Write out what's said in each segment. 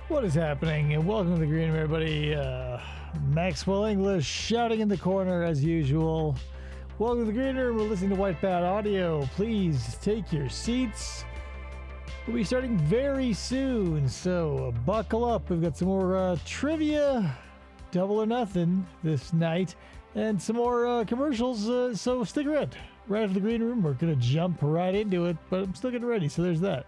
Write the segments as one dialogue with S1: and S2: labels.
S1: What is happening? And welcome to the Green Room, everybody. Maxwell English shouting in the corner as usual. Welcome to the Green Room. We're listening to White Bat Audio. Please take your seats. We'll be starting very soon, so buckle up. We've got some more trivia, double or nothing this night, and some more commercials, so stick around. Right after the Green Room, we're going to jump right into it, but I'm still getting ready, so there's that.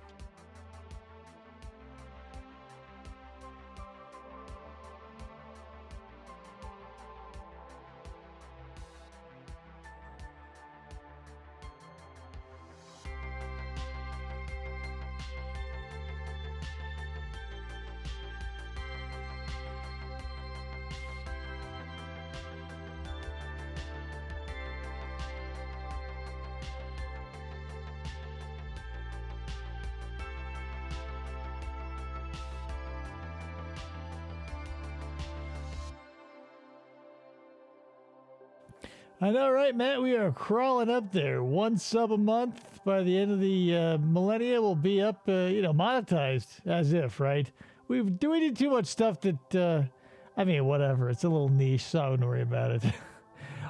S1: I know, right, Matt? We are crawling up there. 1 sub a month. By the end of the millennia, we'll be up, monetized, as if, right? We did too much stuff that, I mean, whatever. It's a little niche, so I wouldn't worry about it.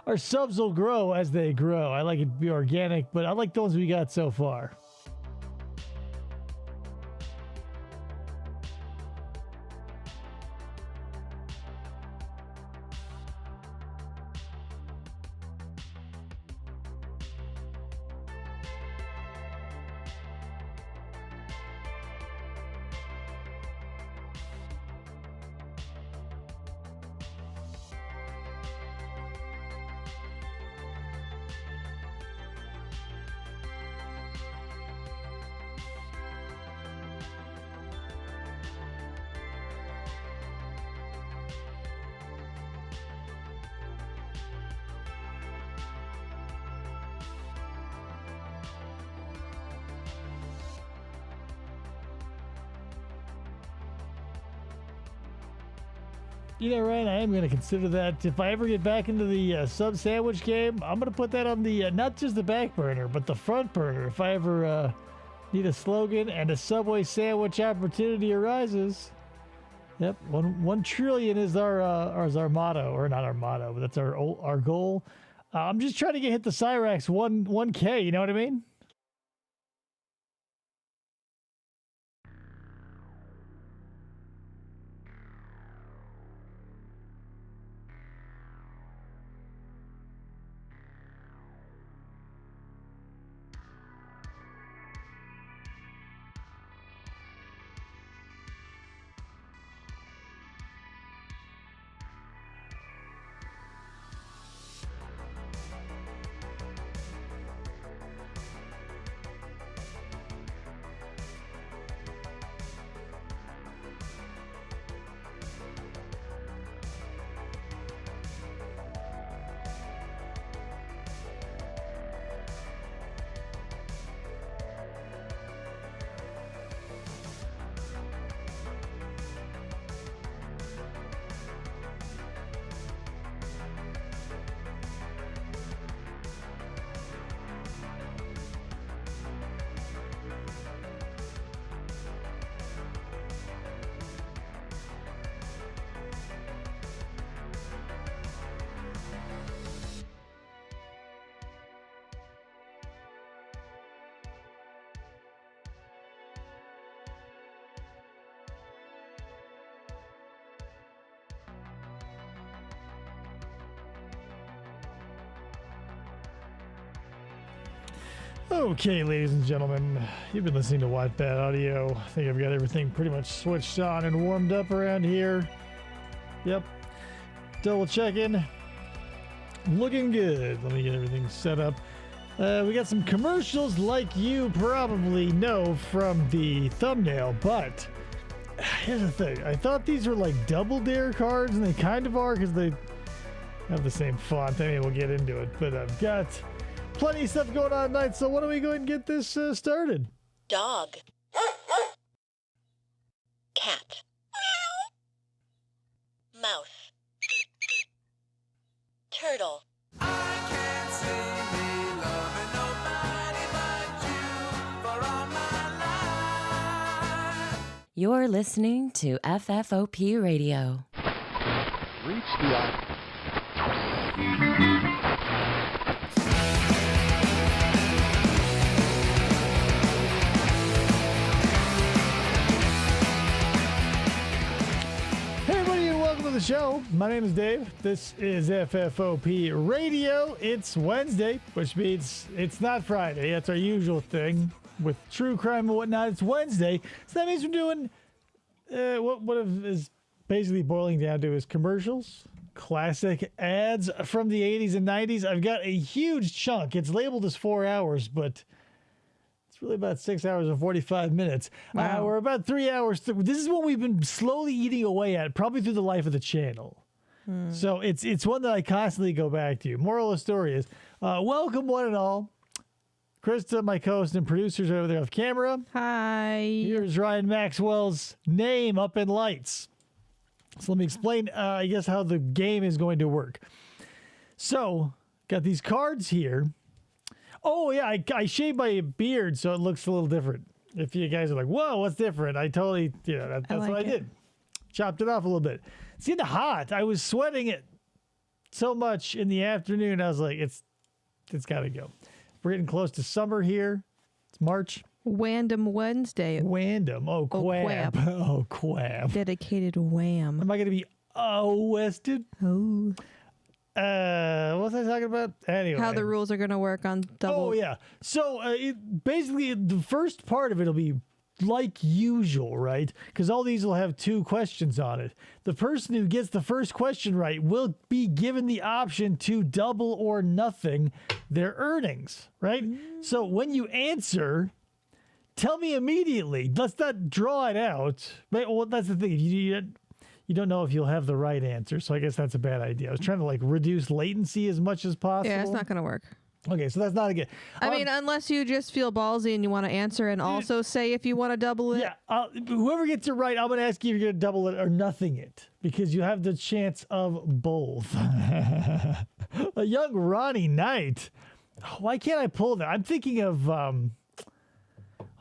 S1: Our subs will grow as they grow. I like it to be organic, but I like the ones we got so far. You know, Ryan, I am going to consider that. If I ever get back into the sub sandwich game, I'm going to put that on the, not just the back burner, but the front burner. If I ever need a slogan and a Subway sandwich opportunity arises, Yep, 1 trillion is our motto, or not our motto, but that's our goal. I'm just trying to hit the Cyrax 1K. You know what I mean? Okay, ladies and gentlemen, you've been listening to Wattpad Audio. I think I've got everything pretty much switched on and warmed up around here. Yep. Double checking. Looking good. Let me get everything set up. We got some commercials like you probably know from the thumbnail, but here's the thing. I thought these were like double dare cards, and they kind of are because they have the same font. I mean, we'll get into it, but I've got plenty of stuff going on tonight, so why don't we go ahead and get this started?
S2: Dog. Cat. Mouse. Turtle.
S3: I can't see me loving nobody but you for all my life.
S4: You're listening to FFOP Radio.
S5: Reach the
S1: the show. My name is Dave. This is FFOP Radio. It's Wednesday, which means it's not Friday. That's our usual thing with true crime and whatnot. It's Wednesday, so that means we're doing what is basically boiling down to is commercials, classic ads from the 80s and 90s. I've got a huge chunk. It's labeled as 4 hours, but it's really about 6 hours and 45 minutes.
S6: Wow.
S1: We're about 3 hours. This is what we've been slowly eating away at, probably through the life of the channel. So it's one that I constantly go back to. Moral of the story is, welcome one and all. Krista, my co-host and producers over there off camera.
S6: Hi.
S1: Here's Ryan Maxwell's name up in lights. So let me explain, I guess, how the game is going to work. So, got these cards here. Oh, yeah, I shaved my beard, so it looks a little different. If you guys are like, whoa, what's different? I totally, that's
S6: like
S1: what I
S6: it.
S1: did. Chopped it off a little bit. It's getting hot. I was sweating it so much in the afternoon. I was like, it's got to go. We're getting close to summer here. It's March.
S6: Wham Wednesday.
S1: Wham. Oh, quab.
S6: quab.
S1: Oh, quab.
S6: Dedicated wham.
S1: Am I going to be Wested?
S6: Oh.
S1: What was I talking about? Anyway.
S6: How the rules are going to work on double.
S1: Oh, yeah. So basically, the first part of it will be like usual, right? Because all these will have 2 questions on it. The person who gets the first question right will be given the option to double or nothing their earnings, right? So when you answer, tell me immediately. Let's not draw it out. Right? Well, that's the thing. You don't know if you'll have the right answer, so I guess that's a bad idea. I was trying to like reduce latency as much as possible.
S6: Yeah, it's not going to work.
S1: Okay, so that's not a good.
S6: I mean, unless you just feel ballsy and you want to answer and also say if you want to double it.
S1: Yeah, whoever gets it right, I'm going to ask you if you're going to double it or nothing it, because you have the chance of both. A young Ronnie Knight. Why can't I pull that? I'm thinking of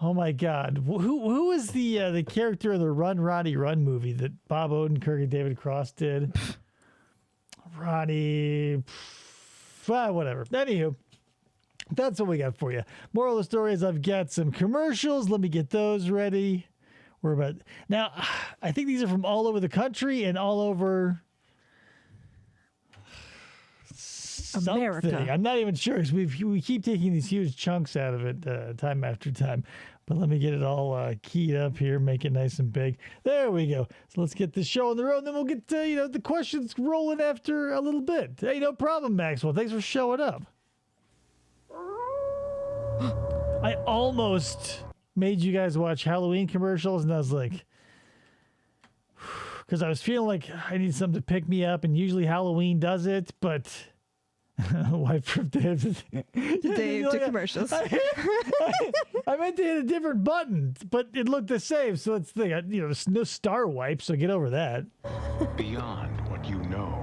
S1: Oh my God, who was the character of the Run Ronnie Run movie that Bob Odenkirk and David Cross did? Ronnie, whatever. Anywho, that's what we got for you. Moral of the story is I've got some commercials. Let me get those ready. We're about now. I think these are from all over the country and all over
S6: America.
S1: something. I'm not even sure because we keep taking these huge chunks out of it time after time. But let me get it all keyed up here, make it nice and big. There we go. So let's get this show on the road, and then we'll get the questions rolling after a little bit. Hey, no problem, Maxwell. Thanks for showing up. I almost made you guys watch Halloween commercials, and I was like, because I was feeling like I need something to pick me up, and usually Halloween does it, but wipe from Dave
S6: To commercials.
S1: I meant to hit a different button, but it looked the same. So it's there's no star wipe, so get over that.
S5: Beyond what you know.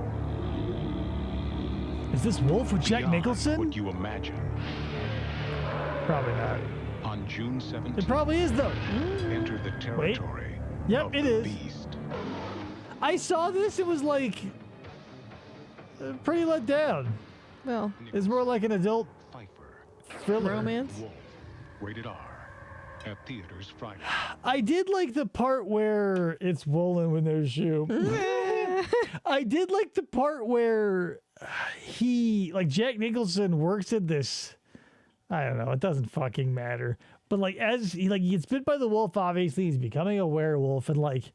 S1: Is this Wolf with Jack
S5: Beyond
S1: Nicholson?
S5: What you imagine.
S1: Probably not.
S5: On June 17th.
S1: It probably is though.
S5: Enter the territory.
S1: Yep,
S5: of
S1: it
S5: the
S1: is.
S5: Beast.
S1: I saw this. It was like pretty let down.
S6: Well,
S1: It's more like an adult
S5: Pfeiffer.
S1: thriller.
S6: romance.
S5: Wolf. Rated R. At theaters Friday.
S1: I did like the part where it's Wolin with no shoe. I did like the part where Jack Nicholson works at this. I don't know. It doesn't fucking matter. But like as he gets bit by the wolf, obviously he's becoming a werewolf, and like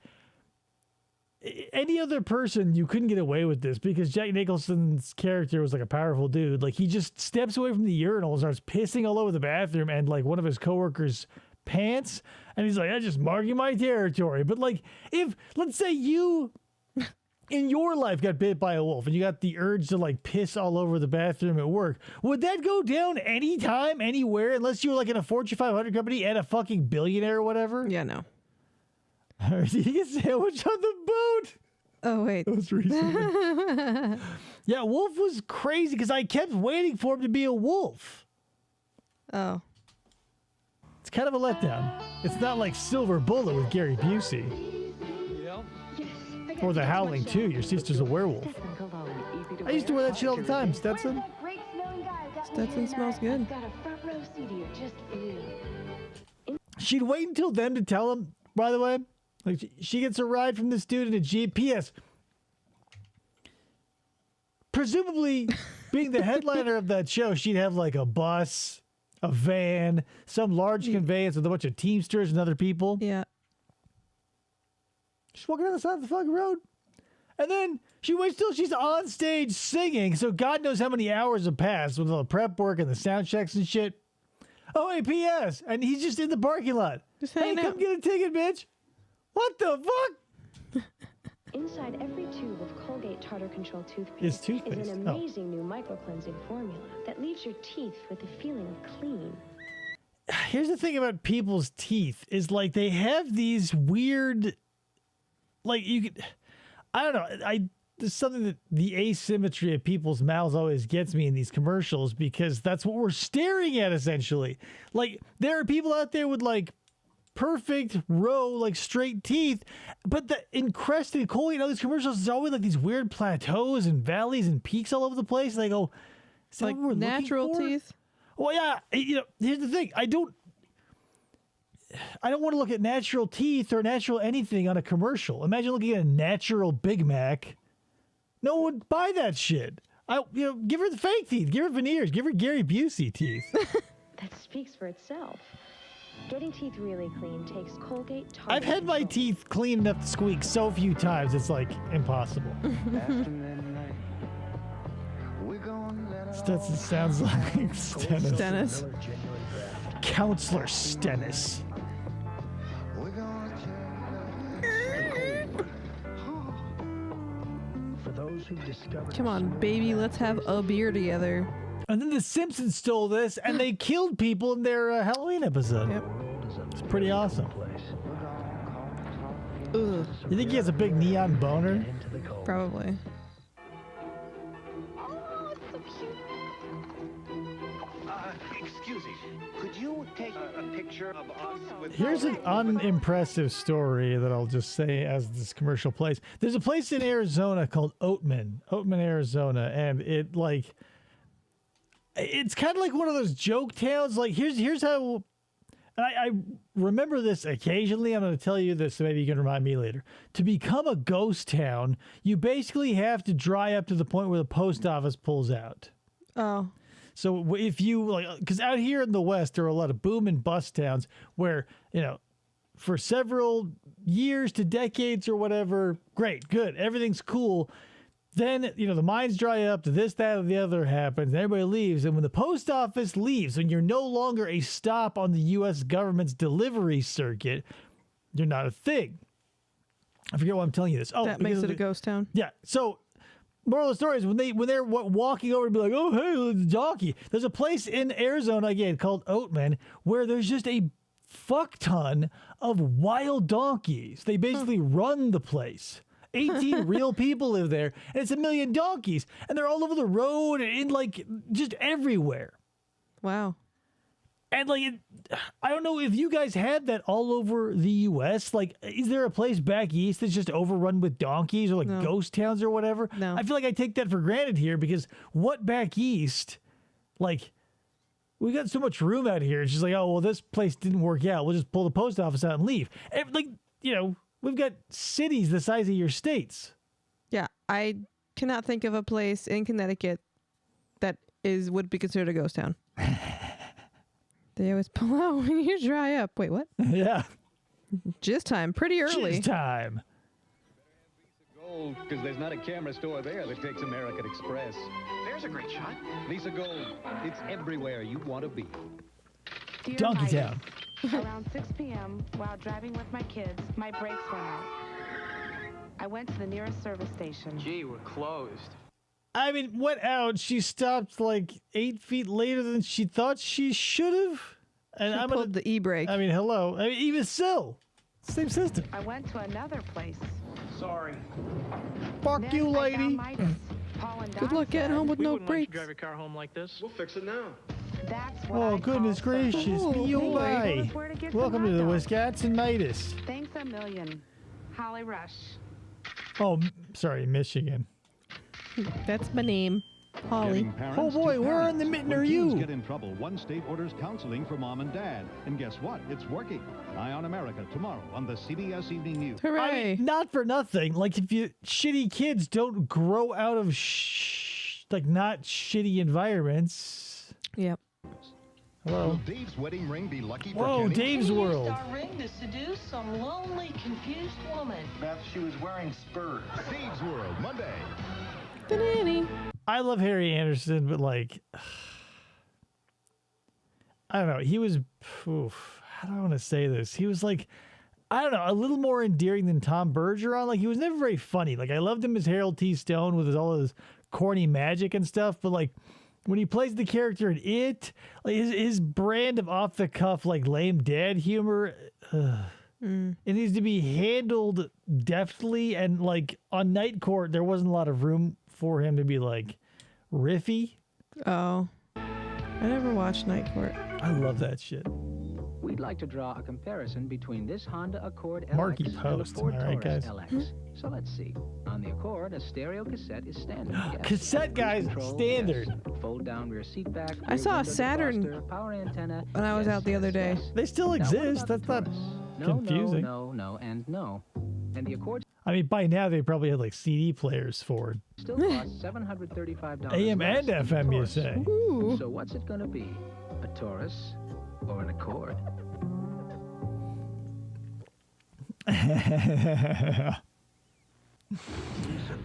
S1: any other person, you couldn't get away with this because Jack Nicholson's character was like a powerful dude. Like he just steps away from the urinal and starts pissing all over the bathroom and like one of his coworkers' pants, and he's like, "I'm just marking my territory." But like, if let's say you in your life got bit by a wolf and you got the urge to like piss all over the bathroom at work, would that go down anytime, anywhere, unless you were like in a Fortune 500 company and a fucking billionaire or whatever?
S6: Yeah, no.
S1: Did he get sandwich on the boat?
S6: Oh, wait.
S1: That was recently. Yeah, Wolf was crazy because I kept waiting for him to be a wolf.
S6: Oh.
S1: It's kind of a letdown. It's not like Silver Bullet with Gary Busey. Or The Howling 2, your sister's a werewolf. I used to wear that shit all the time, Stetson.
S6: Stetson smells good.
S1: She'd wait until them to tell him, by the way. Like, she gets a ride from this dude in a GPS. Presumably, being the headliner of that show, she'd have like a bus, a van, some large conveyance with a bunch of Teamsters and other people.
S6: Yeah.
S1: She's walking down the side of the fucking road. And then she waits till she's on stage singing, so God knows how many hours have passed with all the prep work and the sound checks and shit. Oh, hey, P.S. And he's just in the parking lot.
S6: Just
S1: hey,
S6: hanging
S1: come
S6: out.
S1: get a ticket, bitch. What the fuck?
S7: Inside every tube of Colgate Tartar Control toothpaste
S1: Is toothpaste.
S7: is an
S1: Oh.
S7: amazing new micro-cleansing formula that leaves your teeth with a feeling of clean.
S1: Here's the thing about people's teeth is like they have these weird, like you could, I don't know. There's something that the asymmetry of people's mouths always gets me in these commercials because that's what we're staring at essentially. Like there are people out there with like perfect row, like straight teeth, but in Crest and Colgate and all these commercials, there's always like these weird plateaus and valleys and peaks all over the place. And I go, is that
S6: Like
S1: what we're looking
S6: natural
S1: for?
S6: teeth.
S1: Well, yeah. Here's the thing. I don't want to look at natural teeth or natural anything on a commercial. Imagine looking at a natural Big Mac. No one would buy that shit. Give her the fake teeth. Give her veneers. Give her Gary Busey teeth.
S7: That speaks for itself. Getting teeth really clean takes Colgate Tartar
S1: I've had my
S7: Control.
S1: teeth clean enough to squeak so few times, it's like impossible. Stetson sounds like Stennis.
S6: Dennis.
S1: Counselor Stennis.
S6: Come on, baby, let's have a beer together.
S1: And then the Simpsons stole this and they killed people in their Halloween episode.
S6: Yep.
S1: It's pretty awesome.
S6: Ugh,
S1: You think he has a big neon boner?
S6: probably.
S8: Excuse me, could you take a picture of us with...
S1: Here's an unimpressive story that I'll just say as this commercial plays. There's a place in Arizona called Oatman, Arizona, and it's kind of like one of those joke towns. Like here's how. And I remember this occasionally. I'm going to tell you this, so maybe you can remind me later. To become a ghost town, you basically have to dry up to the point where the post office pulls out.
S6: Oh.
S1: So if you because out here in the West, there are a lot of boom and bust towns where, for several years to decades or whatever, great, good, everything's cool. Then, the mines dry up, this, that, or the other happens, and everybody leaves. And when the post office leaves, when you're no longer a stop on the U.S. government's delivery circuit, you're not a thing. I forget why I'm telling you this. Oh,
S6: that makes it a ghost town?
S1: Yeah. So, moral of the story is when they're walking over to be like, oh, hey, the donkey. There's a place in Arizona, again, called Oatman, where there's just a fuck ton of wild donkeys. They basically run the place. 18 real people live there, and it's 1 million donkeys, and they're all over the road and just everywhere.
S6: Wow.
S1: And I don't know if you guys have that all over the U.S. Is there a place back east that's just overrun with donkeys or
S6: No.
S1: ghost towns or whatever?
S6: No.
S1: I feel like I take that for granted here because what back east, we got so much room out here. It's just oh, well, this place didn't work out. We'll just pull the post office out and leave. We've got cities the size of your states.
S6: Yeah, I cannot think of a place in Connecticut that would be considered a ghost town. They always pull out when you dry up. Wait, what?
S1: Yeah.
S6: Jizz time, pretty early.
S1: Jizz time.
S9: Gold, because there's not a camera store there that takes American Express.
S8: There's a great shot.
S9: Visa Gold, it's everywhere you want to be.
S7: Dear
S1: Donkey
S7: Midas,
S1: Town.
S7: Around 6 p.m., while driving with my kids, my brakes went out. I went to the nearest service station.
S8: Gee, we're closed.
S1: I mean, went out. She stopped 8 feet later than she thought she should have. And
S6: She pulled the e-brake.
S1: I mean, hello. I mean, even still, same system.
S7: I went to another place.
S8: Sorry.
S1: Fuck
S7: Then
S1: you,
S7: I found
S1: lady.
S7: Midas. Paul and
S6: Good
S7: Don
S6: luck getting
S7: said,
S6: home with
S10: We
S6: no
S10: wouldn't let you
S6: brakes.
S10: drive your car home like this.
S8: We'll fix it now.
S7: That's what
S1: Oh,
S7: I
S1: goodness
S7: call
S1: gracious
S7: social.
S1: me, oh
S7: Hey,
S1: my.
S7: told us where to get some
S1: Welcome to
S7: hot
S1: the
S7: dogs.
S1: Wisconsin Midas.
S7: Thanks a million. Holly Rush.
S1: Oh, sorry, Michigan.
S6: That's my name, Holly.
S1: Oh boy, where in the mitten are you?
S5: Get in trouble. One state orders counseling for mom and dad, and guess what? It's working. Eye on America tomorrow on the CBS Evening News.
S6: Hooray.
S1: I mean, not for nothing. If you shitty kids don't grow out of not shitty environments.
S6: Yep.
S1: Hello.
S5: Will Dave's wedding ring be lucky for
S1: Whoa,
S5: Kenny?
S1: Dave's World.
S11: Our ring to seduce some lonely, confused woman.
S8: Beth, she was wearing spurs.
S5: Dave's World, Monday.
S6: Banana.
S1: I love Harry Anderson, but I don't know. He was, how do I want to say this? He was I don't know, a little more endearing than Tom Bergeron. He was never very funny. I loved him as Harold T. Stone with all his corny magic and stuff, but when he plays the character in It, his brand of off the cuff lame dad humor, it needs to be handled deftly. And on Night Court, there wasn't a lot of room for him to be riffy.
S6: Oh. I never watched Night Court.
S1: I love that shit.
S12: We'd like to draw a comparison between this Honda Accord LX
S1: Marky
S12: and the
S1: Post,
S12: Ford
S1: am I right,
S12: Taurus
S1: guys?
S12: LX. So let's see. On the Accord, a stereo cassette is standard. Yes.
S1: Cassette, guys,
S12: Cruise control,
S1: standard.
S12: yes. Fold down rear seat back.
S6: I
S12: rear
S6: saw a
S12: window
S6: Saturn
S12: defroster, power antenna.
S6: when I was
S12: Yes,
S6: out the other
S12: yes,
S6: day.
S12: yes.
S1: They still
S12: Now, what
S1: exist.
S12: about
S1: That's
S12: the
S1: not
S12: Taurus?
S1: confusing.
S12: No, and no. And the Accord
S1: I mean, by now they probably had CD players for it.
S12: still costs $735
S1: AM
S12: less
S1: and
S12: than the
S1: FM, you
S12: Taurus.
S1: say?
S6: Ooh.
S12: So what's it going to be? A Taurus or an Accord?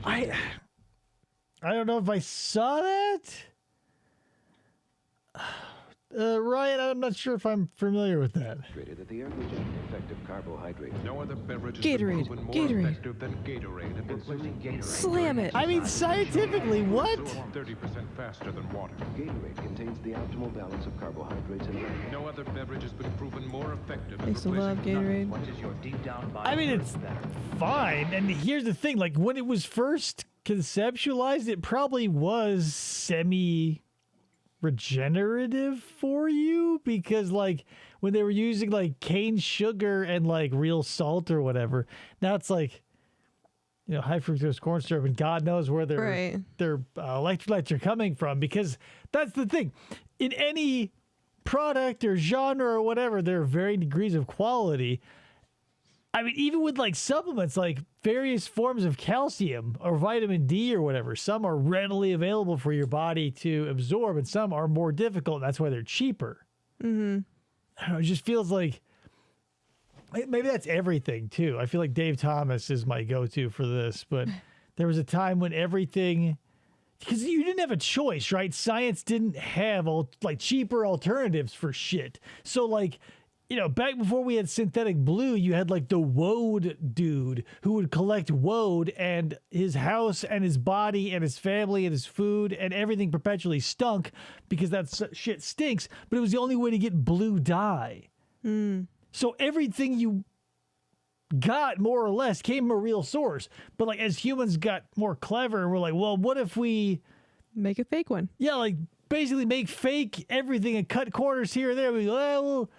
S1: I don't know if I saw that. Ryan, I'm not sure if I'm familiar with that.
S13: That the average effective carbohydrate.
S5: No other beverage has
S6: Gatorade,
S5: been proven more
S6: Gatorade.
S5: effective than Gatorade at replacing Gatorade.
S6: Slam it.
S1: I mean, scientifically, what?
S5: 30% faster than water.
S13: Gatorade contains the optimal balance of carbohydrates and water.
S5: No other beverage has been proven more effective
S6: I
S5: at
S6: used to love
S5: replacing
S6: Gatorade.
S8: What is your deep down body?
S1: I mean, it's fine. And here's the thing: when it was first conceptualized, it probably was semi regenerative for you, because like when they were using like cane sugar and like real salt or whatever, now it's like, you know, high fructose corn syrup, and God knows where their electrolytes are coming from, because that's the thing. In any product or genre or whatever, there are varying degrees of quality. I mean, even with like supplements, like various forms of calcium or vitamin D or whatever, some are readily available for your body to absorb, and some are more difficult. And that's why they're cheaper. Mm-hmm. I don't know, it just feels like maybe that's everything too. I feel like Dave Thomas is my go-to for this, but there was a time when everything, because you didn't have a choice, right? Science didn't have like cheaper alternatives for shit. So like, you know, back before we had synthetic blue, you had like the woad dude who would collect woad, and his house and his body and his family and his food and everything perpetually stunk because that shit stinks, but it was the only way to get blue dye. So everything you got more or less came from a real source. But like as humans got more clever, we're like, well, what if we
S6: make a fake one? Yeah,
S1: like basically make fake everything and cut corners here and there. We go, well,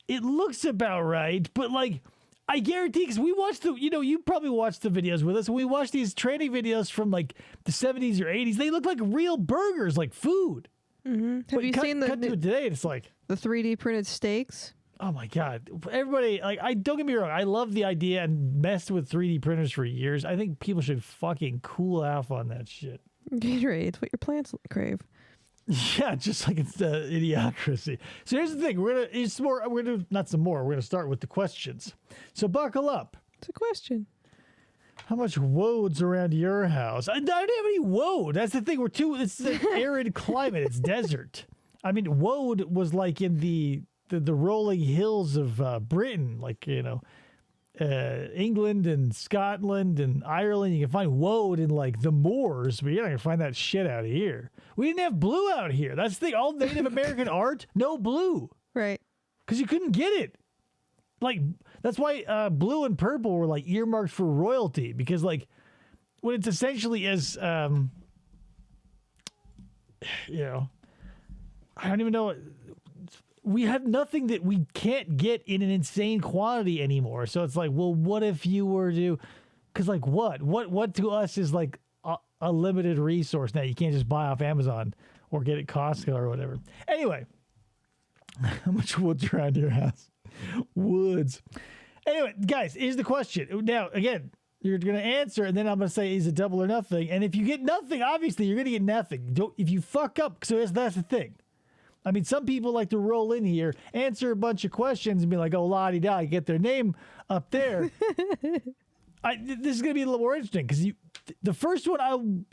S1: it looks about right, but like I guarantee, because we watched you probably watched the videos with us, and we watched these training videos from like the 70s or 80s. They look like real burgers, like food.
S6: Mm-hmm. Have you seen
S1: cut to it today? It's like
S6: the 3D printed steaks.
S1: Oh my God. Everybody, like, don't get me wrong. I love the idea and messed with 3D printers for years. I think people should fucking cool off on that shit.
S6: Gatorade, it's what your plants crave.
S1: Yeah, just like it's idiocracy. So here's the thing. We're gonna start with the questions. So buckle up.
S6: It's a question.
S1: How much woad's around your house? I don't have any woad. That's the thing. It's an arid climate. It's desert. I mean, woad was like in the rolling hills of Britain, like, you know, England and Scotland and Ireland. You can find woad in like the moors, but you're not gonna find that shit out here. We didn't have blue out here. That's the thing. All Native American art, no blue,
S6: right?
S1: Because you couldn't get it. Like that's why blue and purple were like earmarked for royalty, because like when it's essentially as you know, I don't even know. We have nothing that we can't get in an insane quantity anymore. So it's like, well, what if you were to, because like what to us is like a limited resource now. You can't just buy off Amazon or get it Costco or whatever. Anyway, how much wood's around your house? Woods. Anyway, guys, here's the question. Now, again, you're going to answer, and then I'm going to say, is it double or nothing? And if you get nothing, obviously you're going to get nothing. If you fuck up, so that's the thing. I mean, some people like to roll in here, answer a bunch of questions, and be like, oh, la-di-da, get their name up there. This is going to be a little more interesting, because the first one,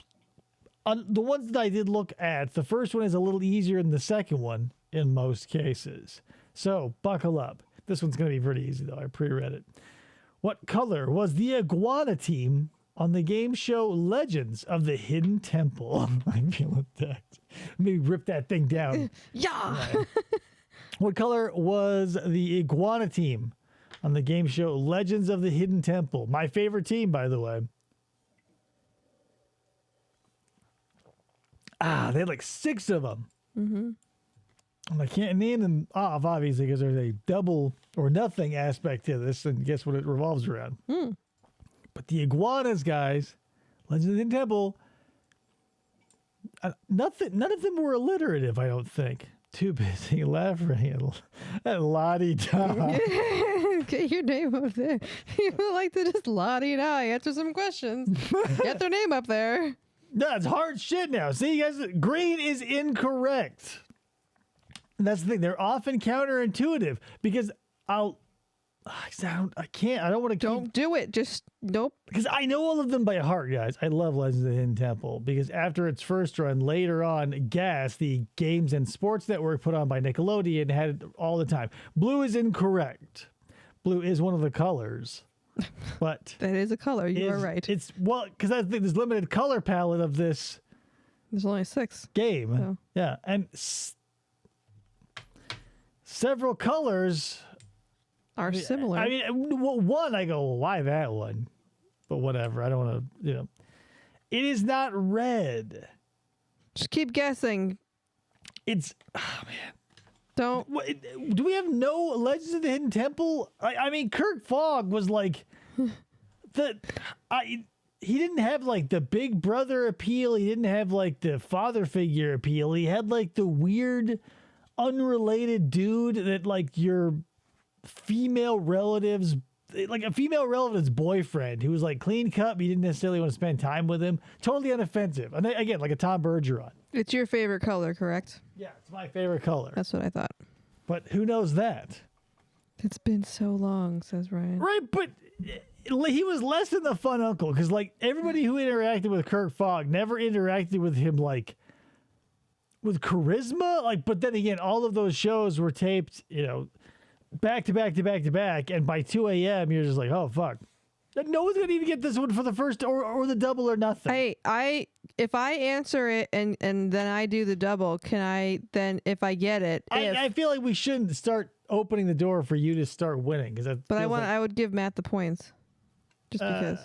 S1: the ones that I did look at, the first one is a little easier than the second one in most cases. So, buckle up. This one's going to be pretty easy, though. I pre-read it. What color was the iguana team on the game show Legends of the Hidden Temple? I feel attacked. Let me rip that thing down.
S6: Yeah.
S1: What color was the iguana team on the game show Legends of the Hidden Temple? My favorite team, by the way. They had like 6 of them. Mm-hmm. And I can't name them off, obviously, because there's a double or nothing aspect to this, and guess what it revolves around? But the iguanas, guys, Legends of the Hidden Temple, none of them were alliterative, I don't think. Too busy laughing at la-di-da.
S6: Get your name up there. People like to just la-di-da, answer some questions. Get their name up there.
S1: That's hard shit now. See, guys, green is incorrect. And that's the thing. They're often counterintuitive, because I don't want to
S6: Don't do it. Just, nope.
S1: Because I know all of them by heart, guys. I love Legends of the Hidden Temple, because after its first run, later on, GAS, the Games and Sports Network put on by Nickelodeon, had it all the time. Blue is incorrect. Blue is one of the colors. But
S6: that is a color. You are right.
S1: It's, well, because I think there's limited color palette of this.
S6: There's only 6
S1: game.
S6: So.
S1: Yeah. And several colors
S6: are similar.
S1: I mean, one, I go, well, why that one? But whatever. I don't want to, It is not red.
S6: Just keep guessing.
S1: It's oh man.
S6: Don't.
S1: Do we have no Legends of the Hidden Temple? I mean, Kirk Fogg was like he didn't have like the big brother appeal. He didn't have like the father figure appeal. He had like the weird, unrelated dude that like your female relatives, like a female relative's boyfriend who was like clean cut, but you didn't necessarily want to spend time with him. Totally unoffensive. And again, like a Tom Bergeron.
S6: It's your favorite color, correct?
S1: Yeah, it's my favorite color.
S6: That's what I thought.
S1: But who knows that?
S6: It's been so long, says Ryan.
S1: Right, but he was less than the fun uncle because like everybody who interacted with Kirk Fogg never interacted with him like with charisma. Like, but then again, all of those shows were taped, back to back to back to back, and by 2 a.m. you're just like, oh fuck. No one's gonna even get this one for the first or the double or nothing.
S6: If I answer it and then I do the double, can I then if I get it?
S1: I feel like we shouldn't start opening the door for you to start winning because
S6: I would give Matt the points, just because.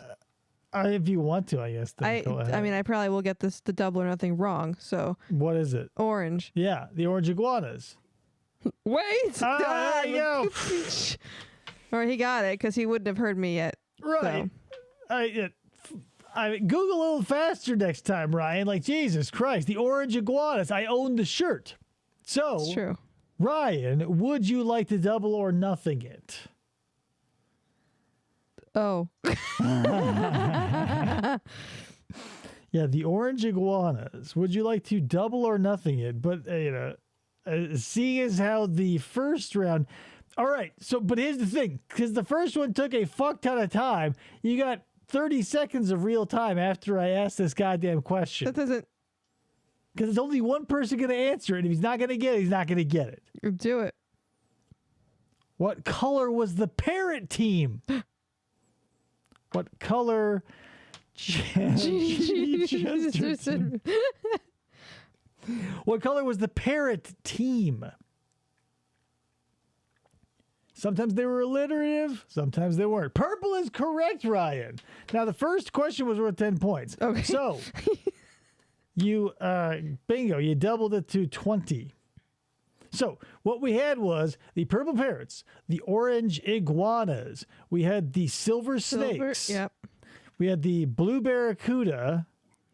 S1: If you want to, I guess. Then go ahead.
S6: I mean, I probably will get the double or nothing wrong. So
S1: what is it?
S6: Orange.
S1: Yeah, the orange iguanas.
S6: Wait.
S1: There you go.
S6: Or he got it because he wouldn't have heard me yet.
S1: Right.
S6: So.
S1: I Google a little faster next time, Ryan. Like, Jesus Christ, the orange iguanas. I own the shirt. So,
S6: it's true.
S1: Ryan, would you like to double or nothing it?
S6: Oh.
S1: Yeah, the orange iguanas. Would you like to double or nothing it? But, seeing as how the first round... All right, but here's the thing. Because the first one took a fuck ton of time, you got 30 seconds of real time after I asked this goddamn question.
S6: That doesn't...
S1: Because there's only one person going to answer it. If he's not going to get it, he's not going to get it.
S6: Do it.
S1: What color was the parrot team? What color... What color was the parrot team? Sometimes they were alliterative, sometimes they weren't. Purple is correct, Ryan. Now, the first question was worth 10 points.
S6: Okay.
S1: So, you, bingo, you doubled it to 20. So, what we had was the purple parrots, the orange iguanas, we had the silver snakes.
S6: Yep.
S1: We had the blue barracuda.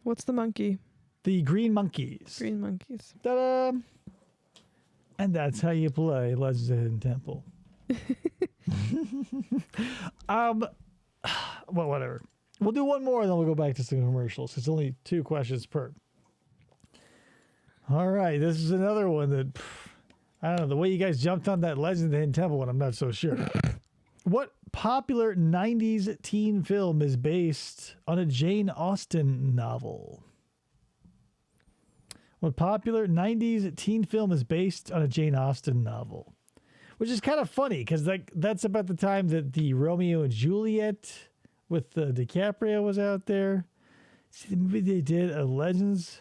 S6: What's the monkey?
S1: The green monkeys.
S6: Green monkeys.
S1: Ta-da! And that's how you play Legends of the Hidden Temple. Well, whatever. We'll do one more, and then we'll go back to some commercials. It's only 2 questions per. All right, this is another one that I don't know. The way you guys jumped on that Legend of the Hidden Temple one, I'm not so sure. What popular 90s teen film is based on a Jane Austen novel? What popular 90s teen film is based on a Jane Austen novel? Which is kind of funny because that's about the time that the Romeo and Juliet with DiCaprio was out there. See the movie they did, Legends?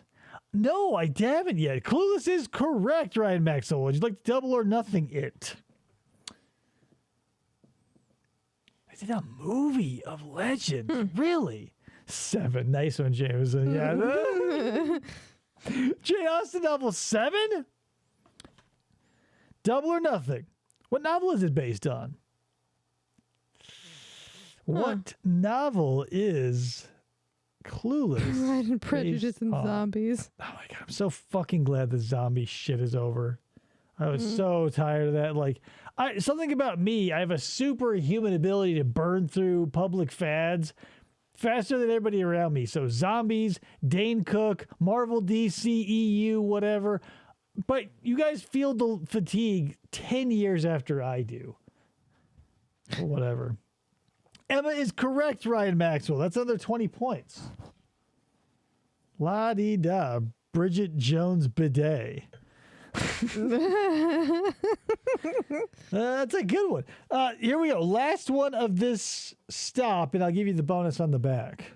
S1: No, I haven't yet. Clueless is correct, Ryan Maxwell. Would you like to double or nothing it? I did a movie of Legends. Really? 7. Nice one, James. Yeah. Jane Austen novel 7? Double or nothing? What novel is it based on? What novel is Clueless?
S6: Pride and Prejudice and Zombies.
S1: Oh my God, I'm so fucking glad the zombie shit is over. I was so tired of that. Like, something about me, I have a superhuman ability to burn through public fads faster than everybody around me. So zombies, Dane Cook, Marvel, DC, EU, whatever. But you guys feel the fatigue 10 years after I do. Or whatever. Emma is correct, Ryan Maxwell. That's another 20 points. La-dee-da. Bridget Jones Bidet. That's a good one. Here we go. Last one of this stop, and I'll give you the bonus on the back.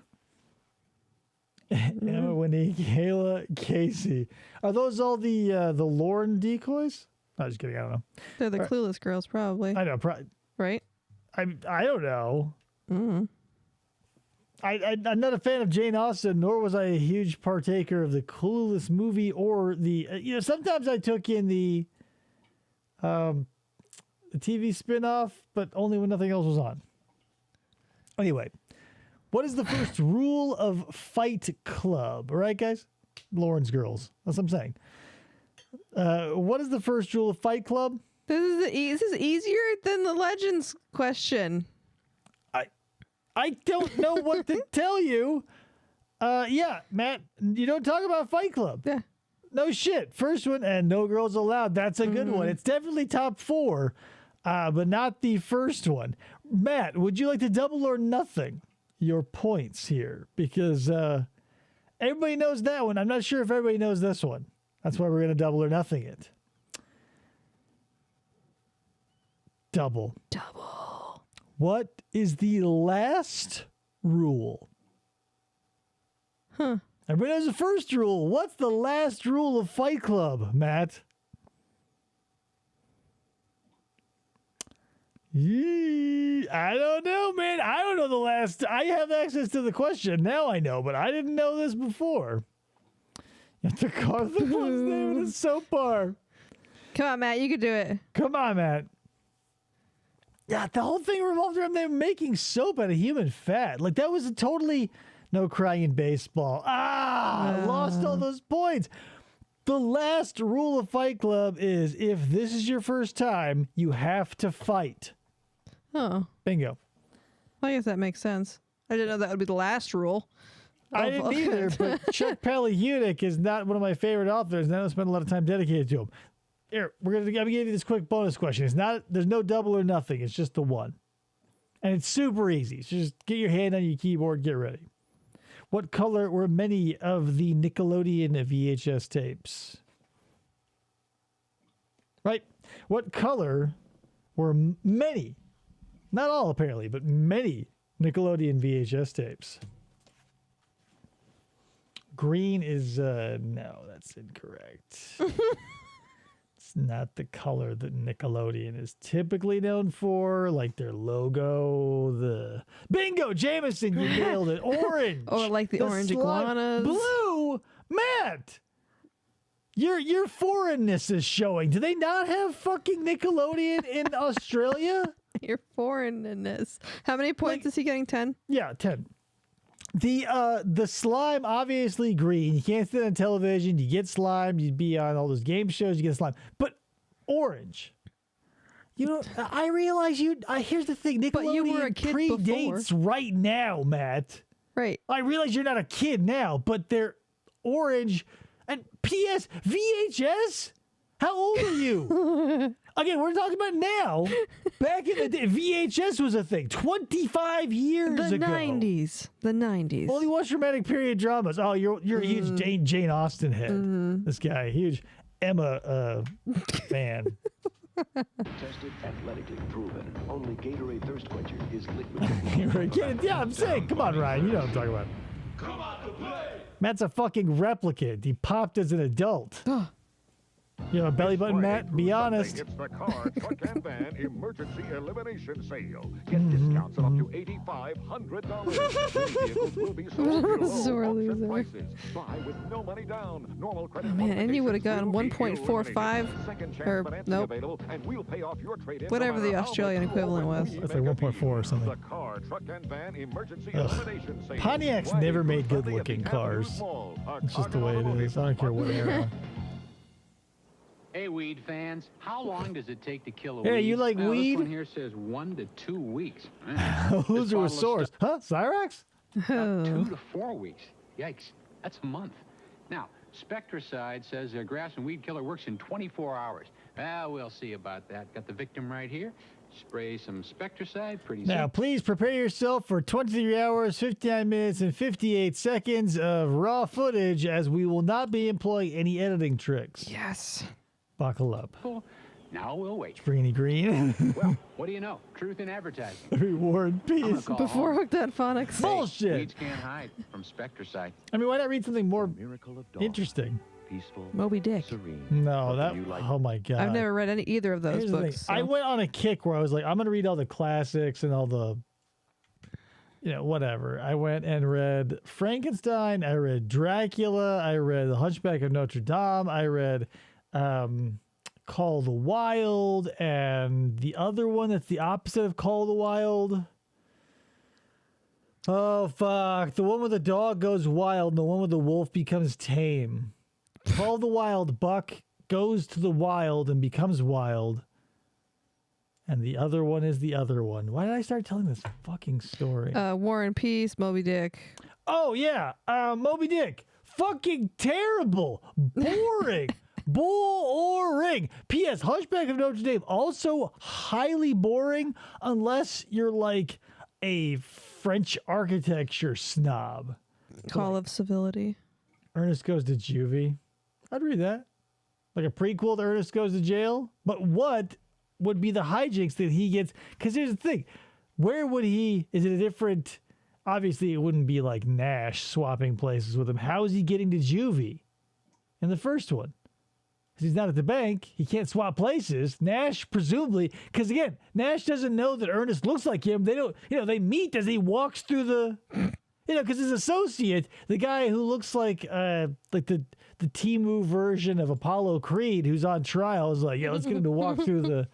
S1: Emma, Winnie, Kayla, Casey. Are those all the Lorne decoys? I'm just kidding. I don't know.
S6: They're the Clueless girls, probably.
S1: I know.
S6: Right?
S1: I don't know. I'm not a fan of Jane Austen, nor was I a huge partaker of the Clueless movie or the. Sometimes I took in the TV spinoff, but only when nothing else was on. Anyway, what is the first rule of Fight Club? All right, guys? Lauren's girls. That's what I'm saying. What is the first rule of Fight Club?
S6: This is easier than the Legends question.
S1: I don't know what to tell you. Yeah, Matt, you don't talk about Fight Club.
S6: Yeah.
S1: No shit. First one, and no girls allowed. That's a good one. It's definitely top 4, but not the first one. Matt, would you like to double or nothing your points here? Because everybody knows that one. I'm not sure if everybody knows this one. That's why we're going to double or nothing it. Double. What is the last rule? Everybody knows the first rule. What's the last rule of Fight Club, Matt? I don't know, man. I don't know the last. I have access to the question. Now I know, but I didn't know this before. You have to carve the book's name in the soap bar.
S6: Come on, Matt. You could do it.
S1: Come on, Matt. Yeah, the whole thing revolved around them making soap out of human fat. Like, that was a totally no crying in baseball. I lost all those points. The last rule of Fight Club is if this is your first time, you have to fight.
S6: Oh.
S1: Bingo.
S6: Well, I guess that makes sense. I didn't know that would be the last rule.
S1: I didn't either, but Chuck Palahniuk is not one of my favorite authors, and I don't spend a lot of time dedicated to him. Here, I'm gonna give you this quick bonus question. There's no double or nothing. It's just the one. And it's super easy. So just get your hand on your keyboard, get ready. What color were many of the Nickelodeon VHS tapes? Right? What color were many, not all apparently, but many Nickelodeon VHS tapes? Green is, no, that's incorrect. Not the color that Nickelodeon is typically known for, like their logo, bingo, Jameson, you nailed it. Orange.
S6: Or like the orange iguanas.
S1: Blue, Matt. Your foreignness is showing. Do they not have fucking Nickelodeon in Australia?
S6: Your foreignness. How many points is he getting? 10?
S1: Yeah, 10. The slime, obviously green. You can't see it on television. You get slime. You'd be on all those game shows. You get slime. But orange. You know, I realize here's the thing. Nickelodeon
S6: but you were a kid
S1: predates
S6: before.
S1: right now, Matt.
S6: Right.
S1: I realize you're not a kid now, but they're orange. And P.S. VHS? How old are you? Again, we're talking about now. Back in the day, VHS was a thing 25 years ago.
S6: The 90s.
S1: Well, you watch dramatic period dramas. Oh, you're a huge Jane Austen head. This guy, huge Emma fan.
S13: Tested, athletically proven. Only Gatorade Thirst Quencher is liquid.
S1: Yeah, I'm saying, come on, Ryan. You know what I'm talking about.
S3: Come out to play.
S1: Matt's a fucking replicant. He popped as an adult. You have a belly button, Matt? Be honest.
S10: It's the car, truck, and van emergency elimination sale. Get discounts of up to $8,500. Vehicles will be sold below
S6: Sore
S10: auction
S6: loser.
S10: prices. Buy with no money down. Normal credit.
S6: Oh, man, and you would have gotten
S10: modifications will be
S6: 1.45
S10: eliminated. Second chance
S6: or
S10: financing
S6: nope.
S10: available, and we'll pay off your trade-in
S6: Whatever
S10: no
S6: the
S10: matter how
S6: Australian
S10: much
S6: equivalent
S10: more
S6: was.
S10: we
S1: That's
S10: make
S1: like
S10: a
S1: 1.4 or
S10: deal.
S1: something.
S10: The car, truck, and van emergency
S1: Ugh.
S10: elimination sale.
S1: Pontiac's
S10: Friday
S1: never made
S10: through Sunday
S1: good-looking
S10: at the Avenue
S1: cars.
S10: Mall.
S1: It's just the way it is. I don't care what era.
S12: Hey, weed fans, how long does it take to kill a
S1: Hey,
S12: weed?
S1: you like
S12: Well,
S1: weed?
S12: This one here says 1 to 2 weeks.
S1: Who's your source? Huh? Cyrax?
S12: 2 to 4 weeks. Yikes, that's a month. Now, Spectracide says a grass and weed killer works in 24 hours. Well, we'll see about that. Got the victim right here. Spray some Spectracide, pretty
S1: Now,
S12: simple.
S1: please prepare yourself for 23 hours, 59 minutes, and 58 seconds of raw footage, as we will not be employing any editing tricks.
S6: Yes.
S1: Buckle up.
S12: Now we'll wait.
S1: Greeny green.
S12: Well, what do you know? Truth in advertising.
S1: Reward
S12: I'm gonna
S1: piece.
S12: call
S6: Before
S12: home.
S6: Hooked on Phonics.
S1: Bullshit.
S12: Weeds can't hide from Spectracide.
S1: I mean, why not read something more
S13: Miracle of dawn.
S1: interesting?
S13: Peaceful,
S6: Moby Dick.
S13: serene.
S1: No, that.
S13: You like
S1: Oh my god.
S6: I've never read either of those
S1: Here's the thing.
S6: books.
S1: I
S6: so-
S1: went on a kick where I was like, I'm gonna read all the classics and all the, whatever. I went and read Frankenstein. I read Dracula. I read The Hunchback of Notre Dame. I read Call of the Wild, and the other one that's the opposite of Call of the Wild. Oh, fuck. The one where the dog goes wild and the one where the wolf becomes tame. Call of the Wild, Buck goes to the wild and becomes wild. And the other one is the other one. Why did I start telling this fucking story?
S6: War and Peace, Moby Dick.
S1: Oh, yeah. Moby Dick. Fucking terrible. Boring. Boring. P.S. Hunchback of Notre Dame. Also highly boring unless you're like a French architecture snob.
S6: Call of Civility.
S1: Ernest Goes to Juvie. I'd read that. Like a prequel to Ernest Goes to Jail. But what would be the hijinks that he gets? Because here's the thing. Where would he... Is it a different... Obviously, it wouldn't be like Nash swapping places with him. How is he getting to Juvie in the first one? Because he's not at the bank. He can't swap places. Nash, presumably... Because, again, Nash doesn't know that Ernest looks like him. They don't... they meet as he walks through the... because his associate, the guy who looks like the Temu version of Apollo Creed, who's on trial, is like, let's get him to walk through the...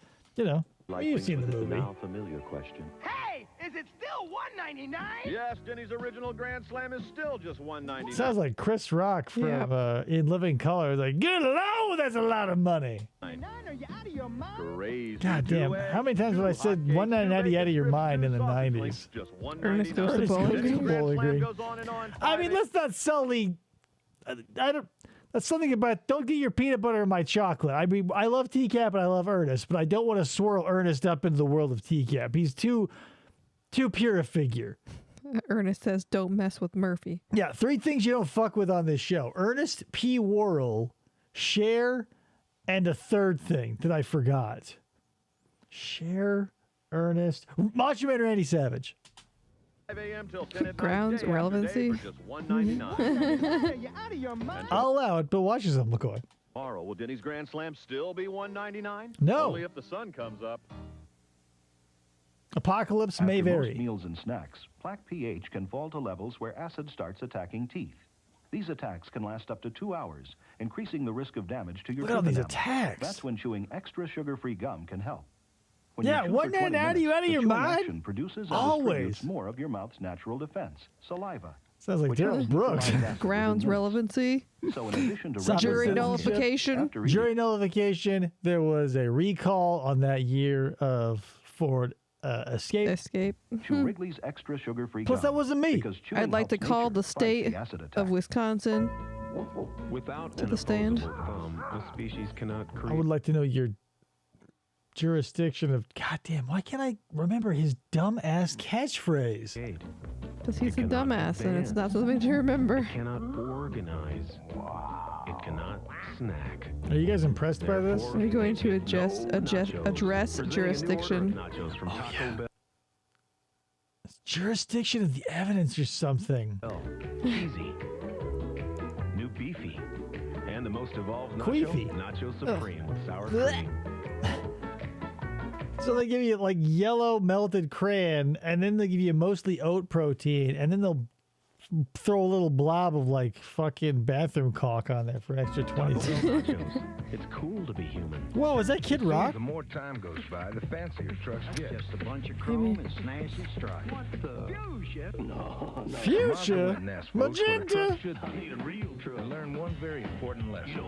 S1: you've seen the movie.
S13: Now familiar question.
S8: Hey, is it still $1.99?
S10: Yes, Denny's original Grand Slam is still just $1.99.
S1: Sounds like Chris Rock from In Living Color. Like, good Lord, that's a lot of money.
S8: Are you out of your mind?
S10: Crazy.
S1: God damn, how many times have I said $1.99 out of your mind in the 90s?
S10: Just
S6: Ernest Goes to
S1: Ernest
S6: Bowling
S1: Goes to
S6: Green.
S1: Bowling Green.
S10: goes on and on.
S1: I mean, let's not sully... I don't... That's something about don't get your peanut butter in my chocolate. I mean, I love TCAP and I love Ernest, but I don't want to swirl Ernest up into the world of TCAP. He's too pure a figure.
S6: Ernest says, don't mess with Murphy.
S1: Yeah, 3 things you don't fuck with on this show. Ernest, P. Worrell, Cher, and a third thing that I forgot. Cher, Ernest, Macho Man or Randy Savage.
S10: 5 a.m. till 10 at night,
S6: Grounds
S10: day after
S6: relevancy.
S10: day for just $1.99.
S8: Are you out of your mind?
S1: I'll allow it, but watch yourself, McCoy.
S10: Tomorrow, will Denny's Grand Slam still be $1.99?
S1: No.
S10: Only if the sun comes up.
S1: Apocalypse
S13: After
S1: may
S13: most
S1: vary.
S13: meals and snacks, plaque pH can fall to levels where acid starts attacking teeth. These attacks can last up to 2 hours, increasing the risk of damage to your
S1: Look at all
S13: tooth
S1: these
S13: enamel.
S1: attacks.
S13: That's when chewing extra sugar-free gum can help. When
S1: Yeah,
S13: you chew for
S1: wasn't that
S13: 20
S1: out of you
S13: minutes,
S1: out of
S13: the
S1: your
S13: chewing
S1: mind?
S13: action produces and
S1: Always.
S13: distributes more of your mouth's natural defense, saliva.
S1: Sounds like
S13: which helps
S1: Daryl Brooks.
S13: neutralize acid
S6: Grounds
S13: within minutes.
S6: relevancy.
S13: So in addition to
S1: Jury
S6: Jury
S13: regular
S6: nullification.
S13: after eating-
S1: Jury nullification. There was a recall on that year of Ford Escape.
S6: Escape.
S13: chew Wrigley's extra sugar-free
S1: Plus,
S13: gum,
S1: that wasn't me.
S13: because chewing
S6: I'd like to
S13: helps
S6: call
S13: nature
S6: the
S13: fight
S6: state
S13: the acid attack.
S6: of Wisconsin
S14: Without
S6: to
S14: an
S6: the stand.
S14: opposable thumb, a species cannot
S1: I
S14: create.
S1: would like to know your jurisdiction of. Goddamn, why can't I remember his dumb ass catchphrase?
S6: Because he's a
S14: It cannot
S6: dumbass and it's
S14: advance.
S6: not something to remember.
S14: It cannot organize. It cannot snack.
S1: Are you guys impressed by this?
S6: Are you going to address
S14: Presenting in the
S6: jurisdiction?
S14: order of nachos from Taco Bell.
S1: Jurisdiction of the evidence or something.
S14: Cheesy. New beefy. And the most evolved nacho,
S1: Queefy.
S14: Nacho Supreme with sour
S6: Blech.
S14: cream.
S1: So they give you like yellow melted crayon, and then they give you mostly oat protein, and then they'll throw a little blob of like fucking bathroom caulk on there for extra 20 cents.
S14: Nachos. It's cool to be human.
S1: Whoa, is that Kid Rock?
S15: The more time goes by, the fancier trucks get.
S8: Just a bunch of chrome and snazzy stripes. What the? Fuchsia?
S15: No.
S1: Fuchsia? Magenta?
S15: I learned one very important lesson.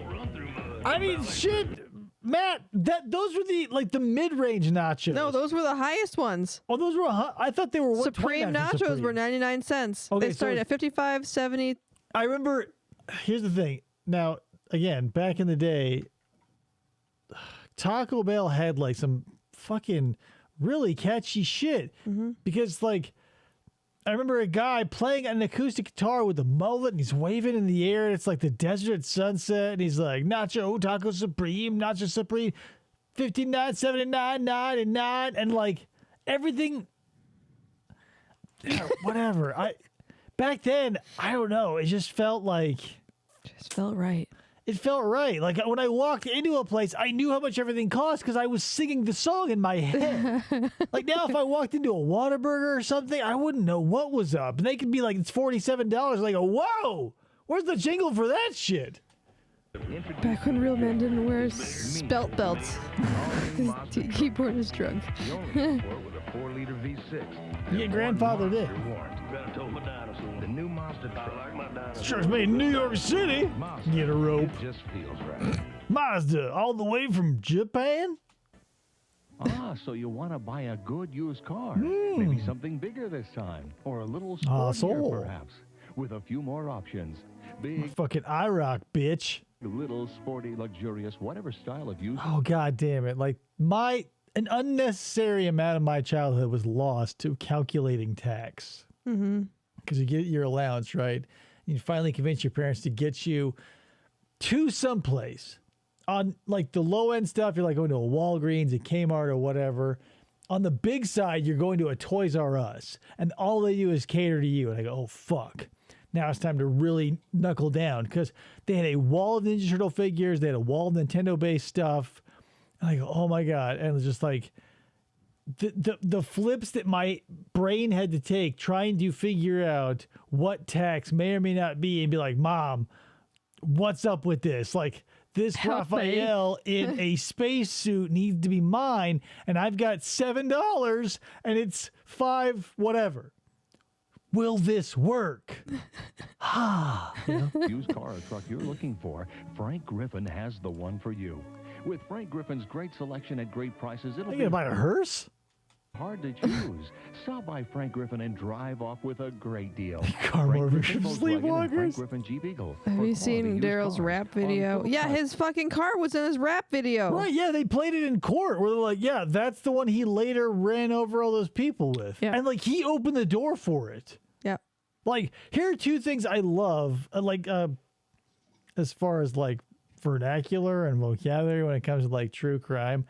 S1: I mean, shit, Matt. Those were the mid-range nachos.
S6: No, those were the highest ones.
S1: Oh, those were. I thought they were
S6: Supreme
S1: $1.29 for
S6: nachos
S1: Supreme.
S6: were 99 cents.
S1: Okay,
S6: They
S1: so
S6: started
S1: it's-
S6: at 55, 70.
S1: I remember. Here's the thing. Now, again, back in the day, Taco Bell had like some fucking really catchy shit because like. I remember a guy playing an acoustic guitar with a mullet and he's waving in the air and it's like the desert at sunset and he's like, Nacho Taco Supreme, Nacho Supreme, 59, 79, 99, and like everything, whatever. Back then, I don't know, it just felt like.
S6: Just felt right.
S1: It felt right. Like when I walked into a place, I knew how much everything cost because I was singing the song in my head. Like now, if I walked into a Whataburger or something, I wouldn't know what was up. And they could be like, it's $47. Like, whoa, where's the jingle for that shit?
S6: Back when real men didn't wear spelt belts. His keyboard is drunk.
S15: with a 4-liter V6.
S1: Your grandfather did.
S15: The new Mazda
S1: Sure, made in New York City. Get a rope.
S15: just feels right.
S1: Mazda, all the way from Japan?
S16: Ah, so you want to buy a good used car. Maybe something bigger this time. Or a little sportier, perhaps. With a few more options. Big,
S1: fucking IROC, bitch.
S16: little, sporty, luxurious, whatever style of use.
S1: Oh, god damn it. Like, an unnecessary amount of my childhood was lost to calculating tax.
S6: Mm-hmm.
S1: Because you get your allowance, right? You finally convince your parents to get you to someplace. On, like, the low-end stuff, you're, like, going to a Walgreens, a Kmart, or whatever. On the big side, you're going to a Toys R Us. And all they do is cater to you. And I go, oh, fuck. Now it's time to really knuckle down. Because they had a wall of Ninja Turtle figures. They had a wall of Nintendo-based stuff. And I go, oh, my God. And it was just like... The flips that my brain had to take trying to figure out what tax may or may not be and be like, Mom, what's up with this? Like, this
S6: Help me.
S1: Raphael in a spacesuit needs to be mine, and I've got $7 and it's $5 whatever. Will this work?
S13: Used car or truck you're looking for, Frank Griffin has the one for you. With Frank Griffin's great selection at great prices, it'll
S1: Are you
S13: be
S1: gonna buy a hearse?
S13: hard to choose. Stop by Frank Griffin and drive off with a great deal.
S1: Car
S13: Frank
S1: more
S13: Griffin
S1: for
S13: Volkswagen and Frank
S1: sleepwalkers.
S13: Griffin Jeep Eagle.
S6: Have
S13: for
S6: you
S13: quality
S6: seen
S13: used
S6: Daryl's
S13: cars
S6: rap
S13: on
S6: video?
S13: full
S6: Yeah,
S13: price.
S6: his fucking car was in his rap video.
S1: Right, yeah, they played it in court where they're like, yeah, that's the one he later ran over all those people with.
S6: Yeah.
S1: And, like, he opened the door for it.
S6: Yeah.
S1: Like, here are two things I love, as far as, like, vernacular and vocabulary when it comes to, like, true crime.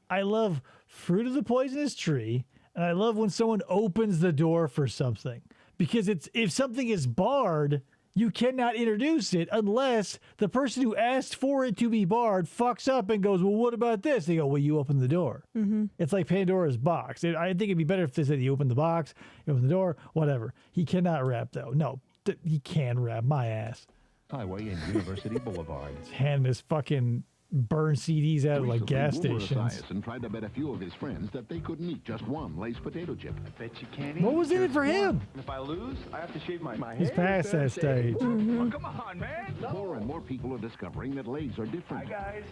S1: I love Fruit of the Poisonous Tree, and I love when someone opens the door for something. Because if something is barred, you cannot introduce it unless the person who asked for it to be barred fucks up and goes, well, what about this? They go, well, you open the door.
S6: Mm-hmm.
S1: It's like Pandora's box. I think it'd be better if they said you open the box, you open the door, whatever. He cannot rap, though. No, he can rap. My ass.
S13: Highway and University Boulevard.
S1: Hand his fucking burn CDs out of like gas stations.
S17: And tried to bet a few of his friends that they couldn't eat just one Lay's potato chip.
S15: I bet you can't
S1: What was in it for him?
S15: If I lose, I have to shave my
S1: He's
S15: head.
S1: past that stage.
S15: Oh, come on, man.
S17: More and more people are discovering that Lay's are different.
S15: Hi, guys.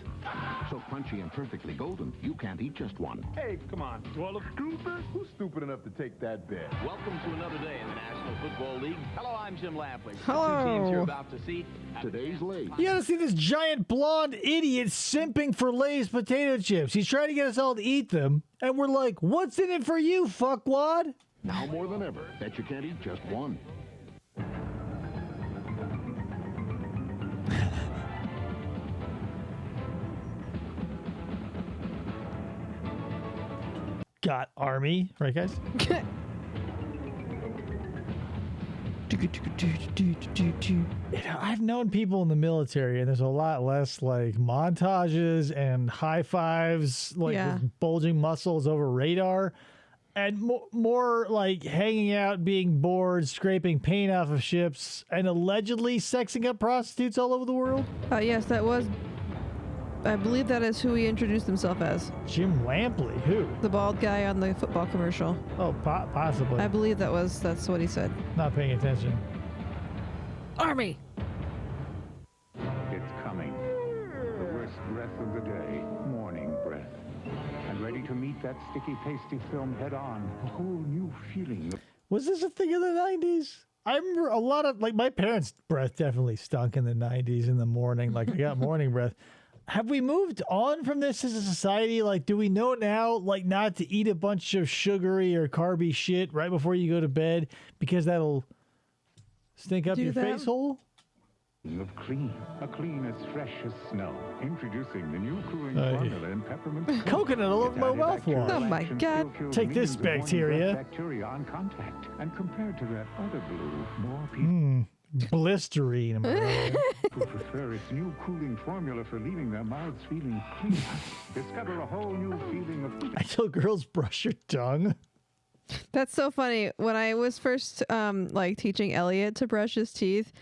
S17: So crunchy and perfectly golden, you can't eat just one.
S15: Hey, come on. Do I look stupid? Who's stupid enough to take that bet?
S18: Welcome to another day in the National Football League. Hello, I'm Jim Lampley.
S6: Hello.
S18: The two teams you're about to see.
S17: Today's Lay's.
S1: You gotta see this giant blonde idiot simping for Lay's potato chips. He's trying to get us all to eat them, and we're like, what's in it for you, fuckwad?
S17: Now more than ever, bet you can't eat just one.
S1: Got Army, right, guys? I've known people in the military, and there's a lot less like montages and high fives, like
S6: Yeah.
S1: with bulging muscles over radar, and more like hanging out, being bored, scraping paint off of ships, and allegedly sexing up prostitutes all over the world.
S6: Yes, that was. I believe that is who he introduced himself as.
S1: Jim Lampley, who?
S6: The bald guy on the football commercial.
S1: Oh, possibly.
S6: I believe that's what he said.
S1: Not paying attention.
S6: Army.
S10: It's coming. The worst breath of the day, morning breath. And ready to meet that sticky, pasty film head on. A whole new feeling.
S1: Was this a thing in the 90s? I remember a lot of, like, my parents' breath definitely stunk in the 90s in the morning. Like, I got morning breath. Have we moved on from this as a society? Like, do we know now, like, not to eat a bunch of sugary or carby shit right before you go to bed because that'll stink up your face hole?
S10: Of clean, a clean as fresh as snow. Introducing the new cooling
S1: Hey.
S10: formula and peppermint.
S1: Coconut all over my mouthwash.
S6: Oh my God.
S1: Take this, bacteria.
S10: Bacteria on contact. And compared to that other blue, more people.
S1: Blisterine. Am I right?
S10: Who prefer its new cooling formula for leaving their mouths feeling clean. Discover a whole new feeling of...
S1: I tell girls brush your tongue.
S6: That's so funny. When I was first like teaching Elliot to brush his teeth,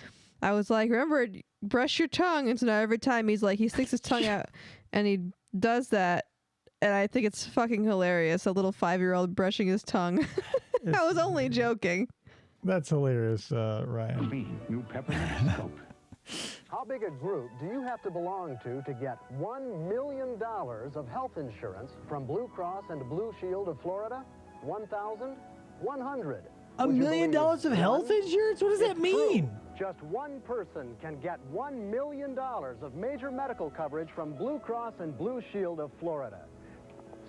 S6: I was like, remember, brush your tongue. And so now every time he sticks his tongue out and he does that. And I think it's fucking hilarious. A little 5-year-old brushing his tongue. I was only joking.
S1: That's hilarious, Ryan.
S10: New peppermint soap.
S19: How big a group do you have to belong to get $1 million of health insurance from Blue Cross and Blue Shield of Florida? 1,100.
S1: $1 million of health insurance? What does that mean?
S19: Just one person can get $1 million of major medical coverage from Blue Cross and Blue Shield of Florida.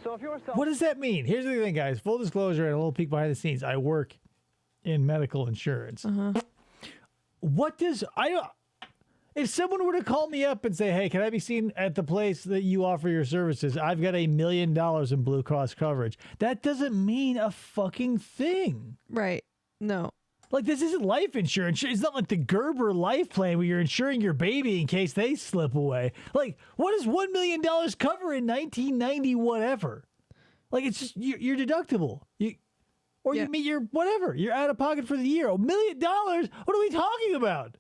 S19: So if you're
S1: What does that mean? Here's the thing, guys. Full disclosure and a little peek behind the scenes. I work in medical insurance. What does if someone were to call me up and say, hey, can I be seen at the place that you offer your services? I've got $1 million in Blue Cross coverage. That doesn't mean a fucking thing.
S6: Right. No.
S1: Like, this isn't life insurance. It's not like the Gerber life plan where you're insuring your baby in case they slip away. Like, what does $1 million cover in 1990 whatever? Like, it's just your deductible. You meet your whatever. You're out of pocket for the year. $1 million? What are we talking about?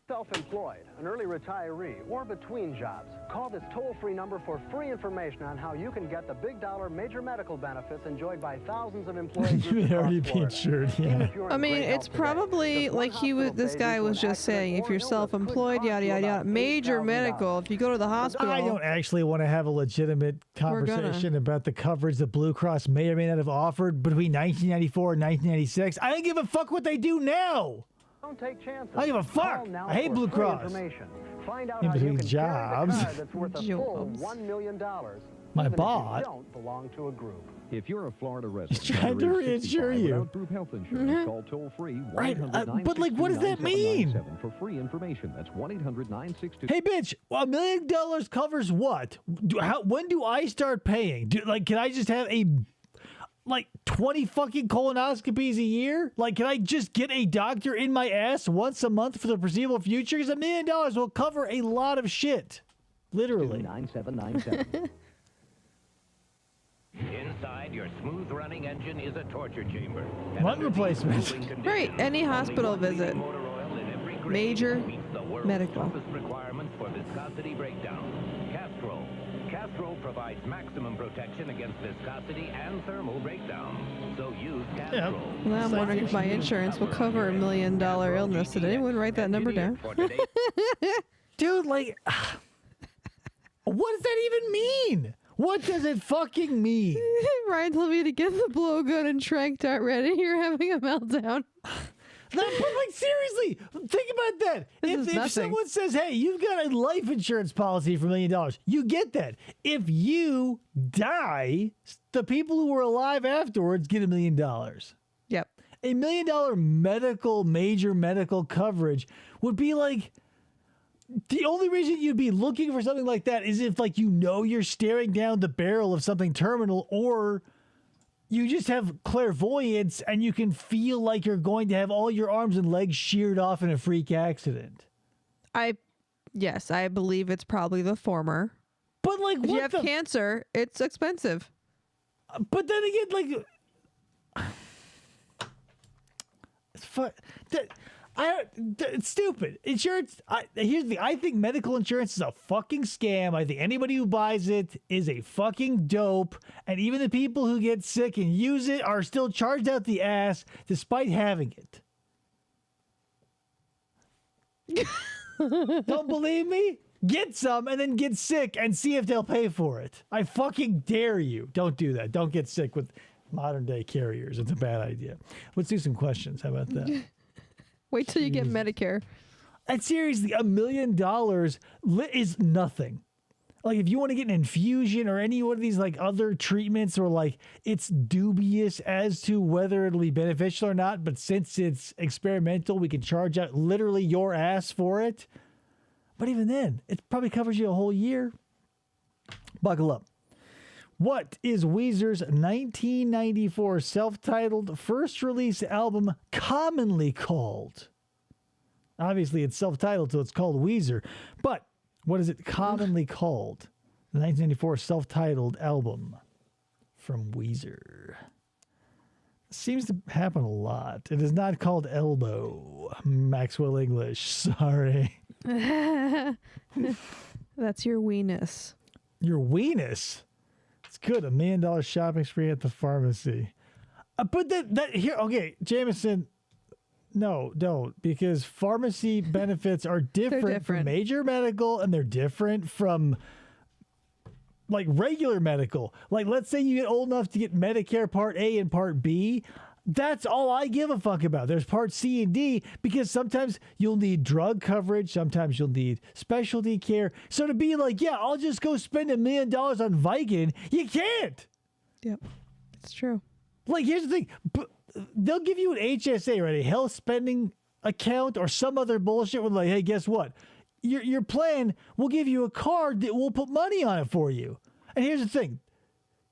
S19: Self-employed, an early retiree, or between jobs, call this toll-free number for free information on how you can get the big dollar major medical benefits enjoyed by thousands of employees.
S1: You may already be insured, yeah.
S6: I mean, it's probably like this guy was just saying, if you're self-employed, yada, yada, yada, major medical, if you go to the hospital.
S1: I don't actually want to have a legitimate conversation about the coverage that Blue Cross may or may not have offered between 1994 and 1996. I don't give a fuck what they do now.
S19: Don't take chances.
S1: I give a fuck. I hate Blue Cross.
S19: Find out
S1: In
S19: how you
S1: between
S19: can
S1: jobs.
S19: carry the card that's worth a full $1 million.
S1: My
S19: even if
S1: bot.
S19: you don't belong to a group.
S14: If you're a Florida resident,
S1: He's trying to reinsure you.
S14: without group health insurance, call toll free.
S1: Right, but like, what does that mean?
S14: For free information, that's 1-800-962.
S1: Hey, bitch, $1 million covers what? When do I start paying? Can I just have 20 fucking colonoscopies a year? Like, can I just get a doctor in my ass once a month for the foreseeable future? Because $1 million will cover a lot of shit. Literally.
S18: 9797. Inside your smooth-running engine is a torture chamber.
S1: Lung replacement.
S6: Right, any hospital visit. Major medical.
S18: Toughest requirements for viscosity breakdown. Castrol provides maximum protection against viscosity and thermal breakdown. So use Castrol.
S6: Well, I'm wondering if my insurance will cover $1 million illness. Did anyone write that number down?
S1: Dude, what does that even mean? What does it fucking mean?
S6: Ryan told me to get the blowgun and trank dart ready. You're having a meltdown.
S1: But seriously, think about that. If someone says, hey, you've got a life insurance policy for $1 million, you get that. If you die, the people who were alive afterwards get $1 million.
S6: Yep.
S1: $1 million major medical coverage would be like, the only reason you'd be looking for something like that is if you're staring down the barrel of something terminal, or you just have clairvoyance and you can feel like you're going to have all your arms and legs sheared off in a freak accident.
S6: Yes, I believe it's probably the former.
S1: But
S6: if you have cancer, it's expensive.
S1: But then again, it's stupid. Insurance. Here's the thing. I think medical insurance is a fucking scam. I think anybody who buys it is a fucking dope. And even the people who get sick and use it are still charged out the ass despite having it. Don't believe me? Get some and then get sick and see if they'll pay for it. I fucking dare you. Don't do that. Don't get sick with modern day carriers. It's a bad idea. Let's do some questions. How about that?
S6: Wait till you get Medicare.
S1: And seriously, $1 million is nothing. Like, if you want to get an infusion or any one of these other treatments, or it's dubious as to whether it'll be beneficial or not, but since it's experimental, we can charge out literally your ass for it. But even then, it probably covers you a whole year. Buckle up. What is Weezer's 1994 self-titled first release album commonly called? Obviously, it's self-titled, so it's called Weezer. But what is it commonly called? The 1994 self-titled album from Weezer. Seems to happen a lot. It is not called Elbow. Maxwell English. Sorry.
S6: That's your weenus.
S1: Your weenus? It's good. $1 million shopping spree at the pharmacy. But that here, okay, Jameson, no, don't. Because pharmacy benefits are different from major medical, and they're different from like regular medical. Like, let's say you get old enough to get Medicare Part A and Part B. That's all I give a fuck about. There's Part C and D because sometimes you'll need drug coverage. Sometimes you'll need specialty care. So to be like, yeah, I'll just go spend $1 million on Vicodin, you can't.
S6: Yep, it's true.
S1: Like, here's the thing. They'll give you an HSA, right? A health spending account or some other bullshit with like, hey, guess what? Your plan will give you a card that will put money on it for you. And here's the thing.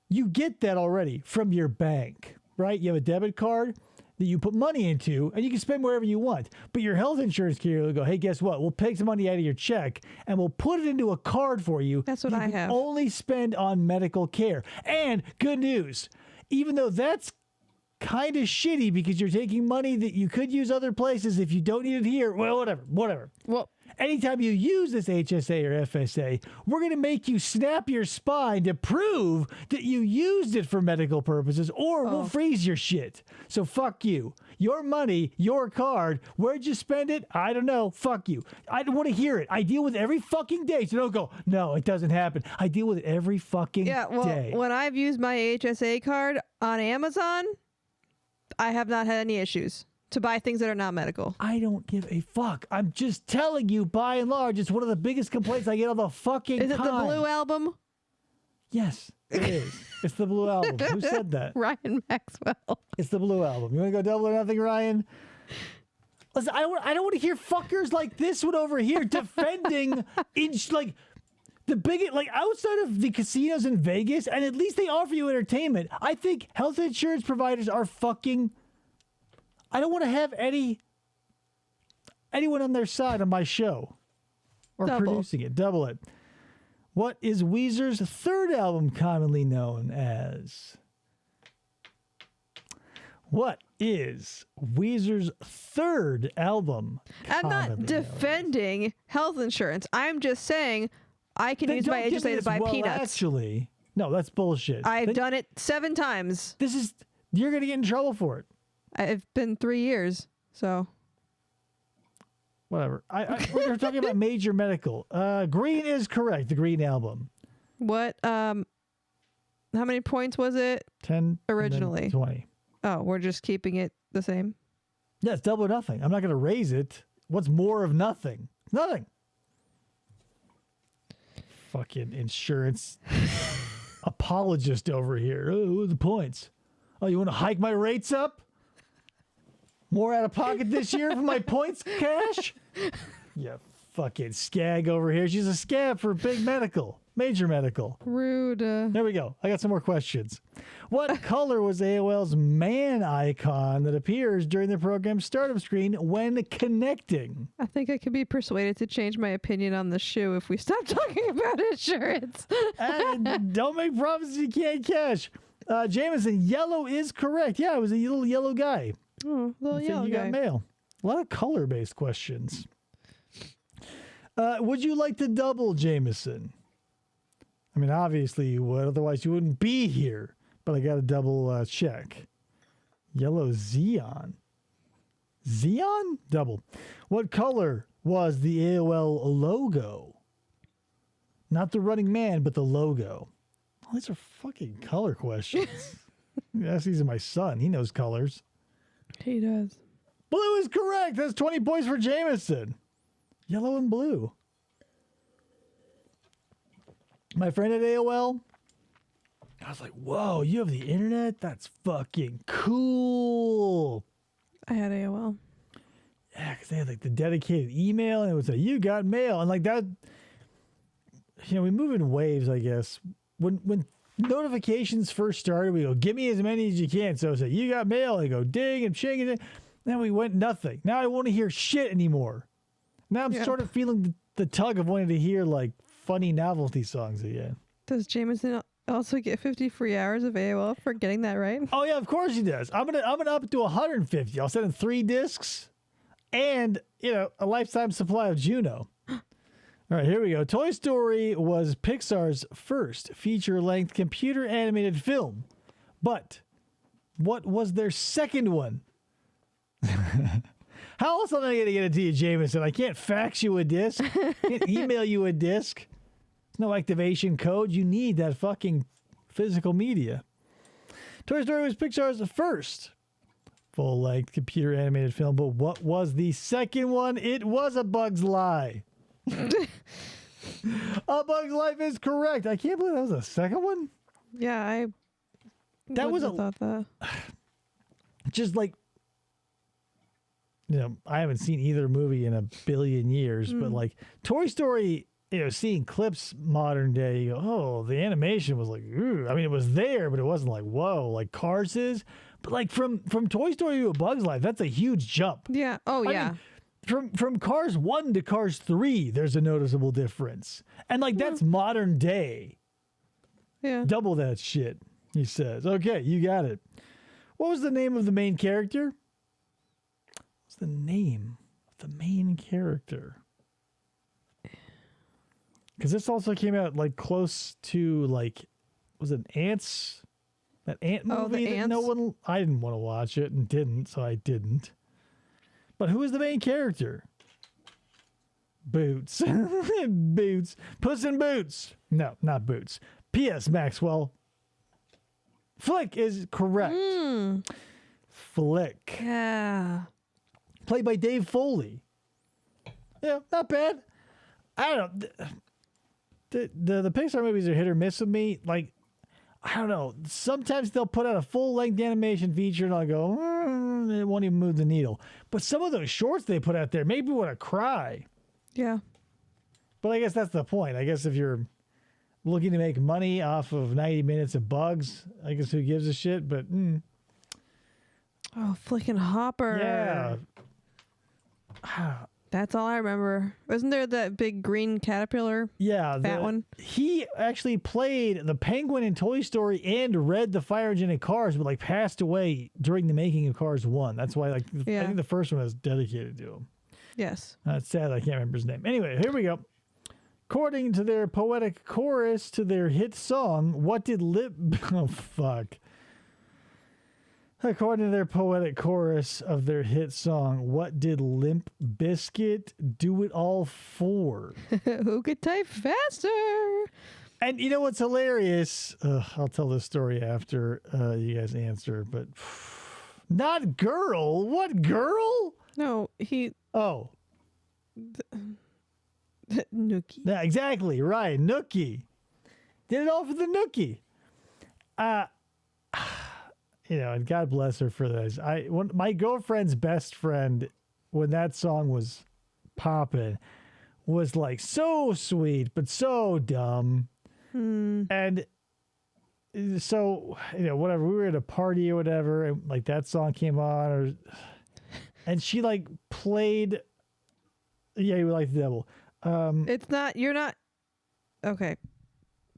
S1: You get that already from your bank, right? You have a debit card that you put money into, and you can spend wherever you want. But your health insurance carrier will go, hey, guess what? We'll take some money out of your check, and we'll put it into a card for you.
S6: That's what I have.
S1: Only spend on medical care. And good news, even though that's kind of shitty because you're taking money that you could use other places if you don't need it here, well, whatever.
S6: Well,
S1: anytime you use this HSA or FSA, we're going to make you snap your spine to prove that you used it for medical purposes, or we'll freeze your shit. So fuck you. Your money, your card, where'd you spend it? I don't know. Fuck you. I don't want to hear it. I deal with it every fucking day. So don't go, no, it doesn't happen. I deal with it every fucking day.
S6: When I've used my HSA card on Amazon, I have not had any issues to buy things that are not medical.
S1: I don't give a fuck. I'm just telling you, by and large, it's one of the biggest complaints I get all the fucking time.
S6: Is it the Blue Album?
S1: Yes, it is. It's the Blue Album. Who said that?
S6: Ryan Maxwell.
S1: It's the Blue Album. You want to go double or nothing, Ryan? Listen, I don't want to hear fuckers like this one over here defending like the biggest, like outside of the casinos in Vegas, and at least they offer you entertainment. I think health insurance providers are fucking. I don't want to have anyone on their side on my show or producing it. Double it. What is Weezer's third album commonly known as? What is Weezer's third album?
S6: I'm not defending health insurance. I'm just saying I can use my HSA to buy peanuts.
S1: Actually, no, that's bullshit.
S6: I've done it 7 times.
S1: You're going to get in trouble for it.
S6: It's been 3 years, so.
S1: Whatever. We're talking about major medical. Green is correct. The Green album.
S6: What? How many points was it?
S1: 10
S6: originally.
S1: 20.
S6: Oh, we're just keeping it the same.
S1: Yeah, it's double or nothing. I'm not going to raise it. What's more of nothing? Nothing. Fucking insurance apologist over here. Oh, the points. Oh, you want to hike my rates up? More out of pocket this year for my points cash? Yeah, fucking skag over here. She's a scab for big medical, major medical.
S6: Rude.
S1: There we go. I got some more questions. What color was AOL's man icon that appears during the program's startup screen when connecting?
S6: I think I could be persuaded to change my opinion on the shoe if we stop talking about insurance.
S1: Don't make promises you can't cash. Jameson, yellow is correct. Yeah, it was a little yellow guy.
S6: Oh, little yellow
S1: you
S6: guy.
S1: got mail. A lot of color-based questions. Would you like to double, Jameson? I mean, obviously you would. Otherwise, you wouldn't be here. But I got to double check. Yellow Xeon. Xeon? Double. What color was the AOL logo? Not the running man, but the logo. Oh, these are fucking color questions. Ask these are my son. He knows colors.
S6: He does.
S1: Blue is correct. That's 20 points for Jameson. Yellow and blue. My friend at AOL, I was like, whoa, you have the internet? That's fucking cool.
S6: I had AOL.
S1: Yeah, because they had like the dedicated email, and it would say, you got mail. And like that, you know, we move in waves, I guess. When notifications first started, we go, give me as many as you can. So I say, you got mail. I go, ding and ching. And then we went nothing. Now I won't hear shit anymore. Now I'm sort of feeling the tug of wanting to hear like funny novelty songs again.
S6: Does Jameson also get 50 free hours of AOL for getting that right?
S1: Oh yeah, of course he does. I'm gonna up it to 150. I'll send him 3 discs and a lifetime supply of Juno. All right, here we go. Toy Story was Pixar's first feature-length computer animated film. But what was their second one? How else am I going to get it to you, Jameson? I can't fax you a disc. I can't email you a disc. There's no activation code. You need that fucking physical media. Toy Story was Pixar's first full-length computer animated film. But what was the second one? It was A Bug's Life. A Bug's Life is correct. I can't believe that was the second one.
S6: Yeah, I thought that.
S1: Just like, I haven't seen either movie in a billion years, but like Toy Story, seeing clips modern day, you go, oh, the animation was like, ooh. I mean, it was there, but it wasn't like, whoa, like Cars is. But like from Toy Story to A Bug's Life, that's a huge jump.
S6: Yeah. Oh, yeah.
S1: I mean, from Cars 1 to Cars 3, there's a noticeable difference. And like that's modern day.
S6: Yeah.
S1: Double that shit, he says. Okay, you got it. What was the name of the main character? What's the name of the main character? Because this also came out like close to like, was it Ants? That ant movie that
S6: Ants?
S1: I didn't want to watch it and didn't, so I didn't. But who is the main character? Boots. Boots. Puss in Boots. No, not Boots. P.S. Maxwell. Flick is correct. Flick.
S6: Yeah.
S1: Played by Dave Foley. Yeah, not bad. I don't know. The Pixar movies are hit or miss with me. Like, I don't know. Sometimes they'll put out a full-length animation feature and I'll go, it won't even move the needle. But some of those shorts they put out there make me want to cry.
S6: Yeah.
S1: But I guess that's the point. I guess if you're looking to make money off of 90 minutes of bugs, I guess who gives a shit? But,
S6: Oh, flicking Hopper.
S1: yeah.
S6: That's all I remember. Wasn't there that big green caterpillar?
S1: Yeah.
S6: Fat one?
S1: He actually played the penguin in Toy Story and read the fire engine in Cars, but like passed away during the making of Cars 1. That's why I think the first one was dedicated to him.
S6: Yes.
S1: That's sad. I can't remember his name. Anyway, here we go. According to their poetic chorus to their hit song, what did oh, fuck. According to their poetic chorus of their hit song, what did Limp Bizkit do it all for?
S6: Who could type faster?
S1: And you know what's hilarious? I'll tell this story after you guys answer, but not girl. What girl?
S6: No, he...
S1: Oh.
S6: Nookie.
S1: Yeah, exactly. Right. Nookie. Did it all for the Nookie. And God bless her for this. My girlfriend's best friend, when that song was popping, was like so sweet, but so dumb. And so, whatever, we were at a party or whatever, and like that song came on, and she like played, yeah, you like the devil.
S6: You're not, okay.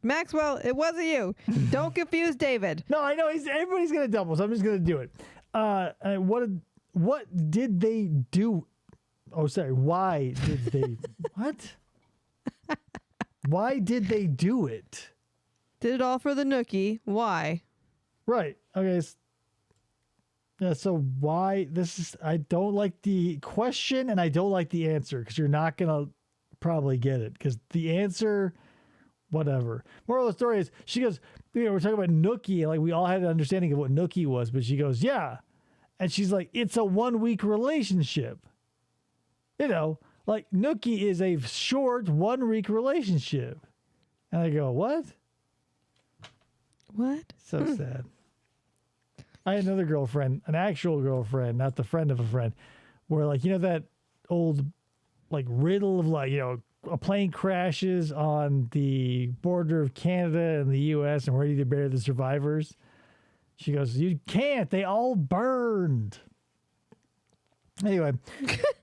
S6: Maxwell, it wasn't you. Don't confuse David.
S1: No, I know everybody's gonna double, so I'm just gonna do it. What did they do? Oh, sorry. Why did they? What? Why did they do it?
S6: Did it all for the Nookie. Why?
S1: Right. Okay. Yeah. So why? I don't like the question, and I don't like the answer because you're not gonna probably get it because the answer. Whatever. Moral of the story is, she goes, we're talking about Nookie, and like we all had an understanding of what Nookie was, but she goes, yeah. And she's like, it's a 1-week relationship. Like Nookie is a short 1-week relationship. And I go, what?
S6: What?
S1: So sad. I had another girlfriend, an actual girlfriend, not the friend of a friend, where like, that old like riddle of like, a plane crashes on the border of Canada and the U.S. and ready to bury the survivors. She goes, you can't. They all burned. Anyway,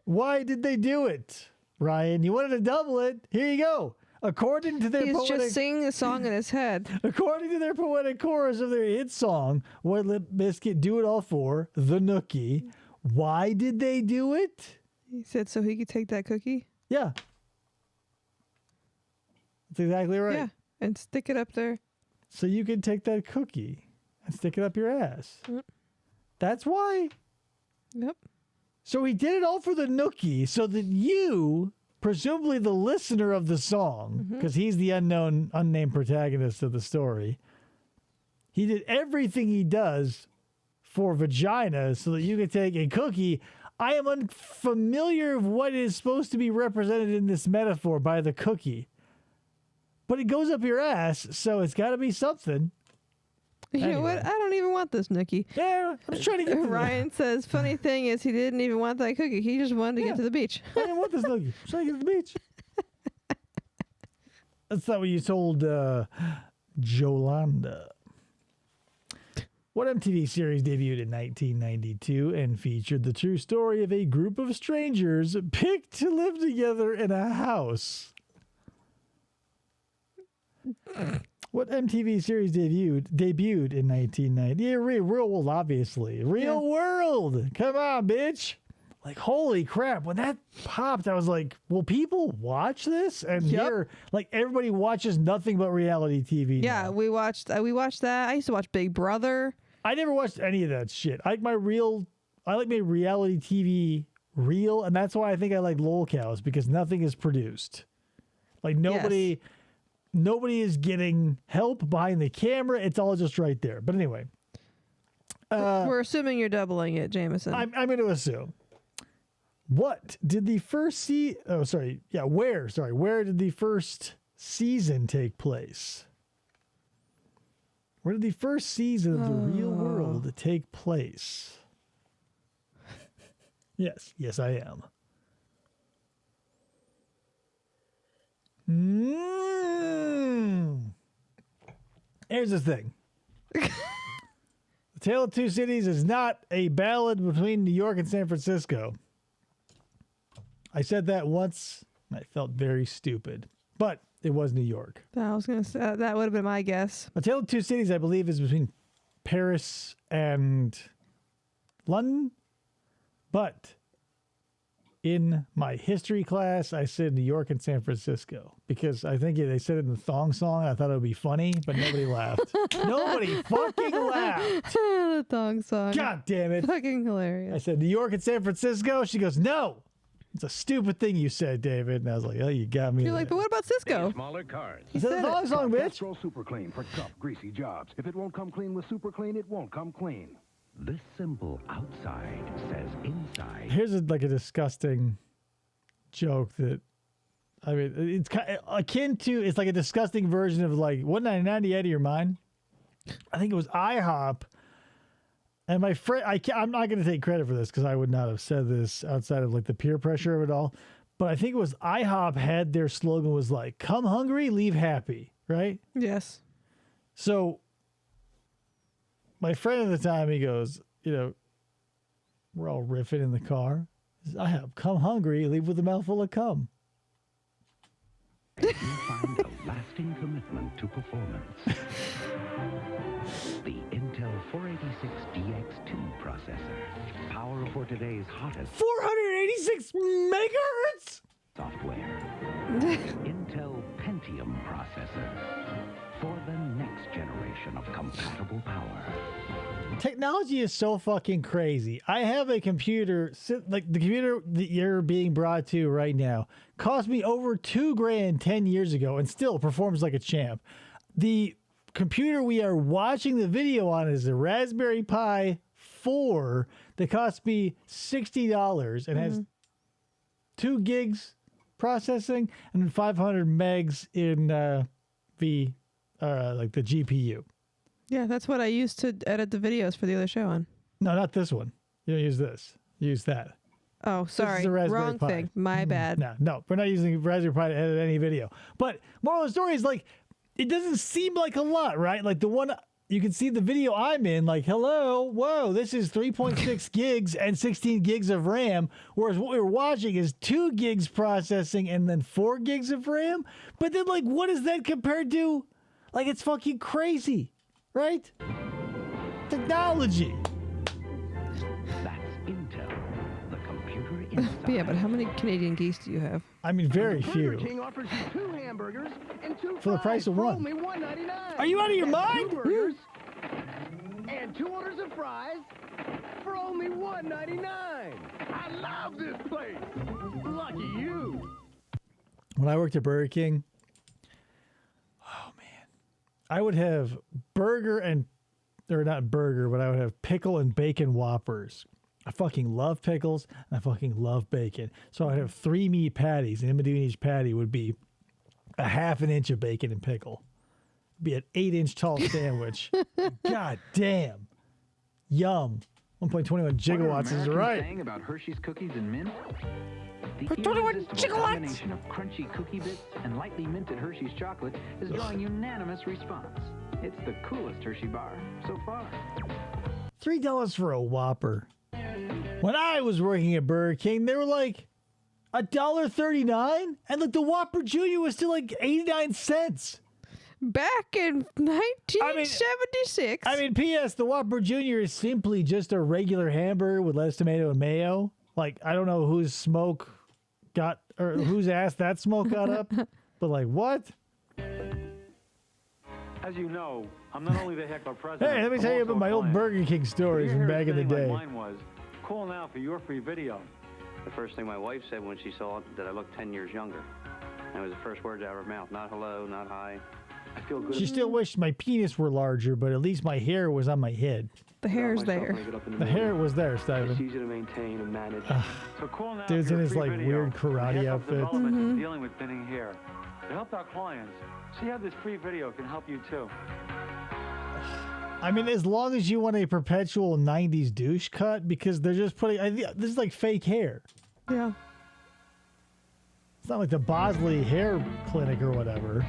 S1: why did they do it? Ryan. You wanted to double it. Here you go. According to their
S6: He's just singing the song in his head.
S1: According to their poetic chorus of their hit song, What Limp Bizkit Do It All For, The Nookie. Why did they do it?
S6: He said so he could take that cookie.
S1: Yeah. That's exactly right.
S6: Yeah, and stick it up there.
S1: So you can take that cookie and stick it up your ass. That's why.
S6: Yep.
S1: So he did it all for the Nookie so that you, presumably the listener of the song, because he's the unnamed protagonist of the story, he did everything he does for vagina so that you can take a cookie. I am unfamiliar of what is supposed to be represented in this metaphor by the cookie. But it goes up your ass, so it's got to be something.
S6: You know what? I don't even want this nookie.
S1: Yeah, I'm just trying to get to
S6: Ryan says, funny thing is he didn't even want that cookie. He just wanted to get to the beach.
S1: I didn't want this nookie. I'm trying to get to the beach. That's not what you told Jolanda. What MTV series debuted in 1992 and featured the true story of a group of strangers picked to live together in a house? What MTV series debuted in 1990? Yeah, Real World, obviously. Real World. Come on, bitch. Like, holy crap. When that popped, I was like, will people watch this? And here, like, everybody watches nothing but reality TV
S6: Yeah,
S1: now.
S6: we watched that. I used to watch Big Brother.
S1: I never watched any of that shit. I like my reality TV real, and that's why I think I like lolcows, because nothing is produced. Like, nobody is getting help behind the camera. It's all just right there. But anyway.
S6: We're assuming you're doubling it, Jameson.
S1: I'm going to assume. What did the first where did the first season take place? Where did the first season of The Real World take place? Yes, I am. Here's the thing. The Tale of Two Cities is not a ballad between New York and San Francisco. I said that once, and I felt very stupid. But it was New York.
S6: I was going to say, that would have been my guess.
S1: A Tale of Two Cities, I believe, is between Paris and London. But in my history class, I said New York and San Francisco. Because I think they said it in the thong song, and I thought it would be funny, but nobody laughed. Nobody fucking laughed.
S6: The thong song.
S1: God damn it.
S6: Fucking hilarious.
S1: I said, New York and San Francisco? She goes, no. It's a stupid thing you said, David. And I was like, oh, you got me.
S6: You're like, but what about Cisco?
S18: Smaller cars.
S1: He said the thong song, bitch.
S10: Castrol Super Clean for tough, greasy jobs. If it won't come clean with Super Clean, it won't come clean.
S18: This symbol outside says inside.
S1: Here's a disgusting joke that, I mean, it's kind of akin to, it's like a disgusting version of like, what 90 out of your mind? I think it was IHOP. And my friend, I'm not going to take credit for this because I would not have said this outside of like the peer pressure of it all. But I think it was IHOP had their slogan was like, come hungry, leave happy, right?
S6: Yes.
S1: So my friend at the time, he goes, we're all riffing in the car. He says, IHOP, come hungry, leave with a mouthful of cum.
S18: You find a lasting commitment to performance. The Intel 486DX2 processor. Power for today's hottest
S1: 486 megahertz
S18: software. Intel Pentium processor. For the next generation of compatible power.
S1: Technology is so fucking crazy. I have a computer, like the computer that you're being brought to right now, cost me over $2,000 10 years ago and still performs like a champ. The computer we are watching the video on is a Raspberry Pi 4 that cost me $60 and has 2 gigs processing and then 500 megs in like the GPU.
S6: Yeah, that's what I used to edit the videos for the other show on.
S1: No, not this one. You don't use this. Use that.
S6: Oh, sorry.
S1: This is a Raspberry
S6: Wrong
S1: Pi.
S6: thing. My bad.
S1: No, we're not using Raspberry Pi to edit any video. But moral of the story is like, it doesn't seem like a lot, right? Like the one you can see the video I'm in, like, hello, whoa, this is 3.6 gigs and 16 gigs of RAM, whereas what we were watching is 2 gigs processing and then 4 gigs of RAM. But then, like, what is that compared to? Like, it's fucking crazy, right? Technology.
S13: That's Intel, the computer inside.
S6: Yeah, but how many Canadian geese do you have?
S1: I mean, very
S8: Burger
S1: few.
S8: King offers you 2 hamburgers and 2
S1: For the price of one.
S8: only $1.99.
S1: Are you out of your mind?
S8: 2 burgers and 2 orders of fries for only $1.99. I love this place. Lucky you.
S1: When I worked at Burger King, oh man, I would have not burger, but I would have pickle and bacon Whoppers. I fucking love pickles and I fucking love bacon. So I'd have 3 meat patties, and in between each patty would be a half an inch of bacon and pickle. It'd be an 8-inch tall sandwich. God damn. Yum. 1.21 gigawatts is right.
S12: Saying about Hershey's cookies and mint? The
S1: 21
S12: irresistible combination of crunchy cookie bits and lightly minted Hershey's chocolate is drawing unanimous response. It's the coolest Hershey bar so far.
S1: $3 for a Whopper. When I was working at Burger King, they were like $1.39, and like the Whopper Jr. was still like 89 cents.
S6: Back in 1976.
S1: I mean, P.S. The Whopper Jr. is simply just a regular hamburger with lettuce, tomato, and mayo. Like, I don't know whose smoke got, or whose ass that smoke got up, but like, what?
S20: As you know, I'm not only the heckler president.
S1: Hey, let me tell you about my old Burger King stories from back in the day.
S20: Mine was, call now for your free video.
S21: The first thing my wife said when she saw it, that I looked 10 years younger. That was the first words out of her mouth. Not hello, not hi. I feel good.
S1: She still wished my penis were larger, but at least my hair was on my head.
S6: The hair's there.
S1: The hair was there,
S20: It's
S1: Steven.
S20: easy to maintain and manage. So call now
S1: Dude's
S20: for
S1: in
S20: your
S1: his
S20: free
S1: like
S20: video.
S1: weird karate
S20: Head of
S1: outfit.
S20: development in dealing with thinning hair. To help our clients, see how this free video can help you too.
S1: I mean, as long as you want a perpetual 90s douche cut, because they're just putting, this is like fake hair.
S6: Yeah.
S1: It's not like the Bosley Hair Clinic or whatever.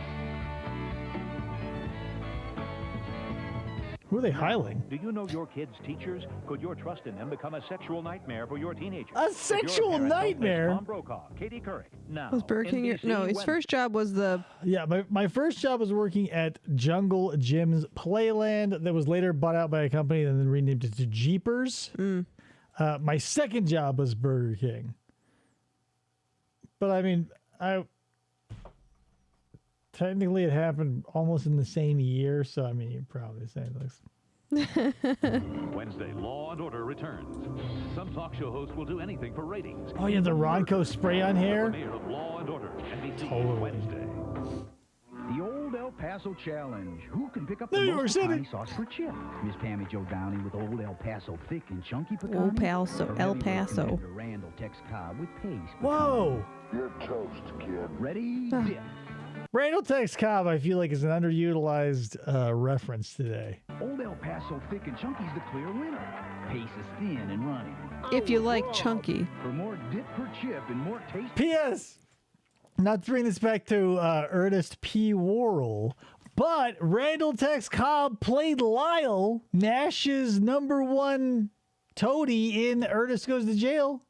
S1: Who are they hiling?
S13: Do you know your kids' teachers? Could your trust in them become a sexual nightmare for your teenager?
S1: A sexual nightmare?
S13: Tom Brokaw, Katie Couric. Now,
S6: Was Burger King
S13: NBC
S6: no, his
S13: Wednesday.
S6: first job was the
S1: Yeah, my first job was working at Jungle Jim's Playland that was later bought out by a company and then renamed it to Jeepers. My second job was Burger King. But I mean, technically it happened almost in the same year, so I mean, you're probably saying this.
S13: Wednesday, Law and Order returns. Some talk show hosts will do anything for ratings.
S1: Oh, yeah, the Ronco spray on hair?
S13: Premiere of Law and Order, NBC
S1: Totally.
S13: Wednesday.
S8: The old El Paso Challenge. Who can pick up
S1: New
S8: the
S1: York
S8: most
S1: City.
S8: honey sauce for chip? Miss Pammy Jo Downey with Old El Paso thick and chunky pecan.
S6: Old Paso, El Paso.
S8: Randall Tex Cobb with paste.
S1: Whoa!
S8: You're toast, kid. Ready?
S6: Ah.
S8: Dip.
S1: Randall Tex Cobb, I feel like, is an underutilized reference today.
S8: Old El Paso thick and chunky's the clear winner. Pace is thin and running.
S6: if you like chunky.
S8: For more dip per chip and more taste.
S1: P.S. Not to bring this back to Ernest P. Worrell, but Randall Tex Cobb played Lyle, Nash's #1 toady in Ernest Goes to Jail.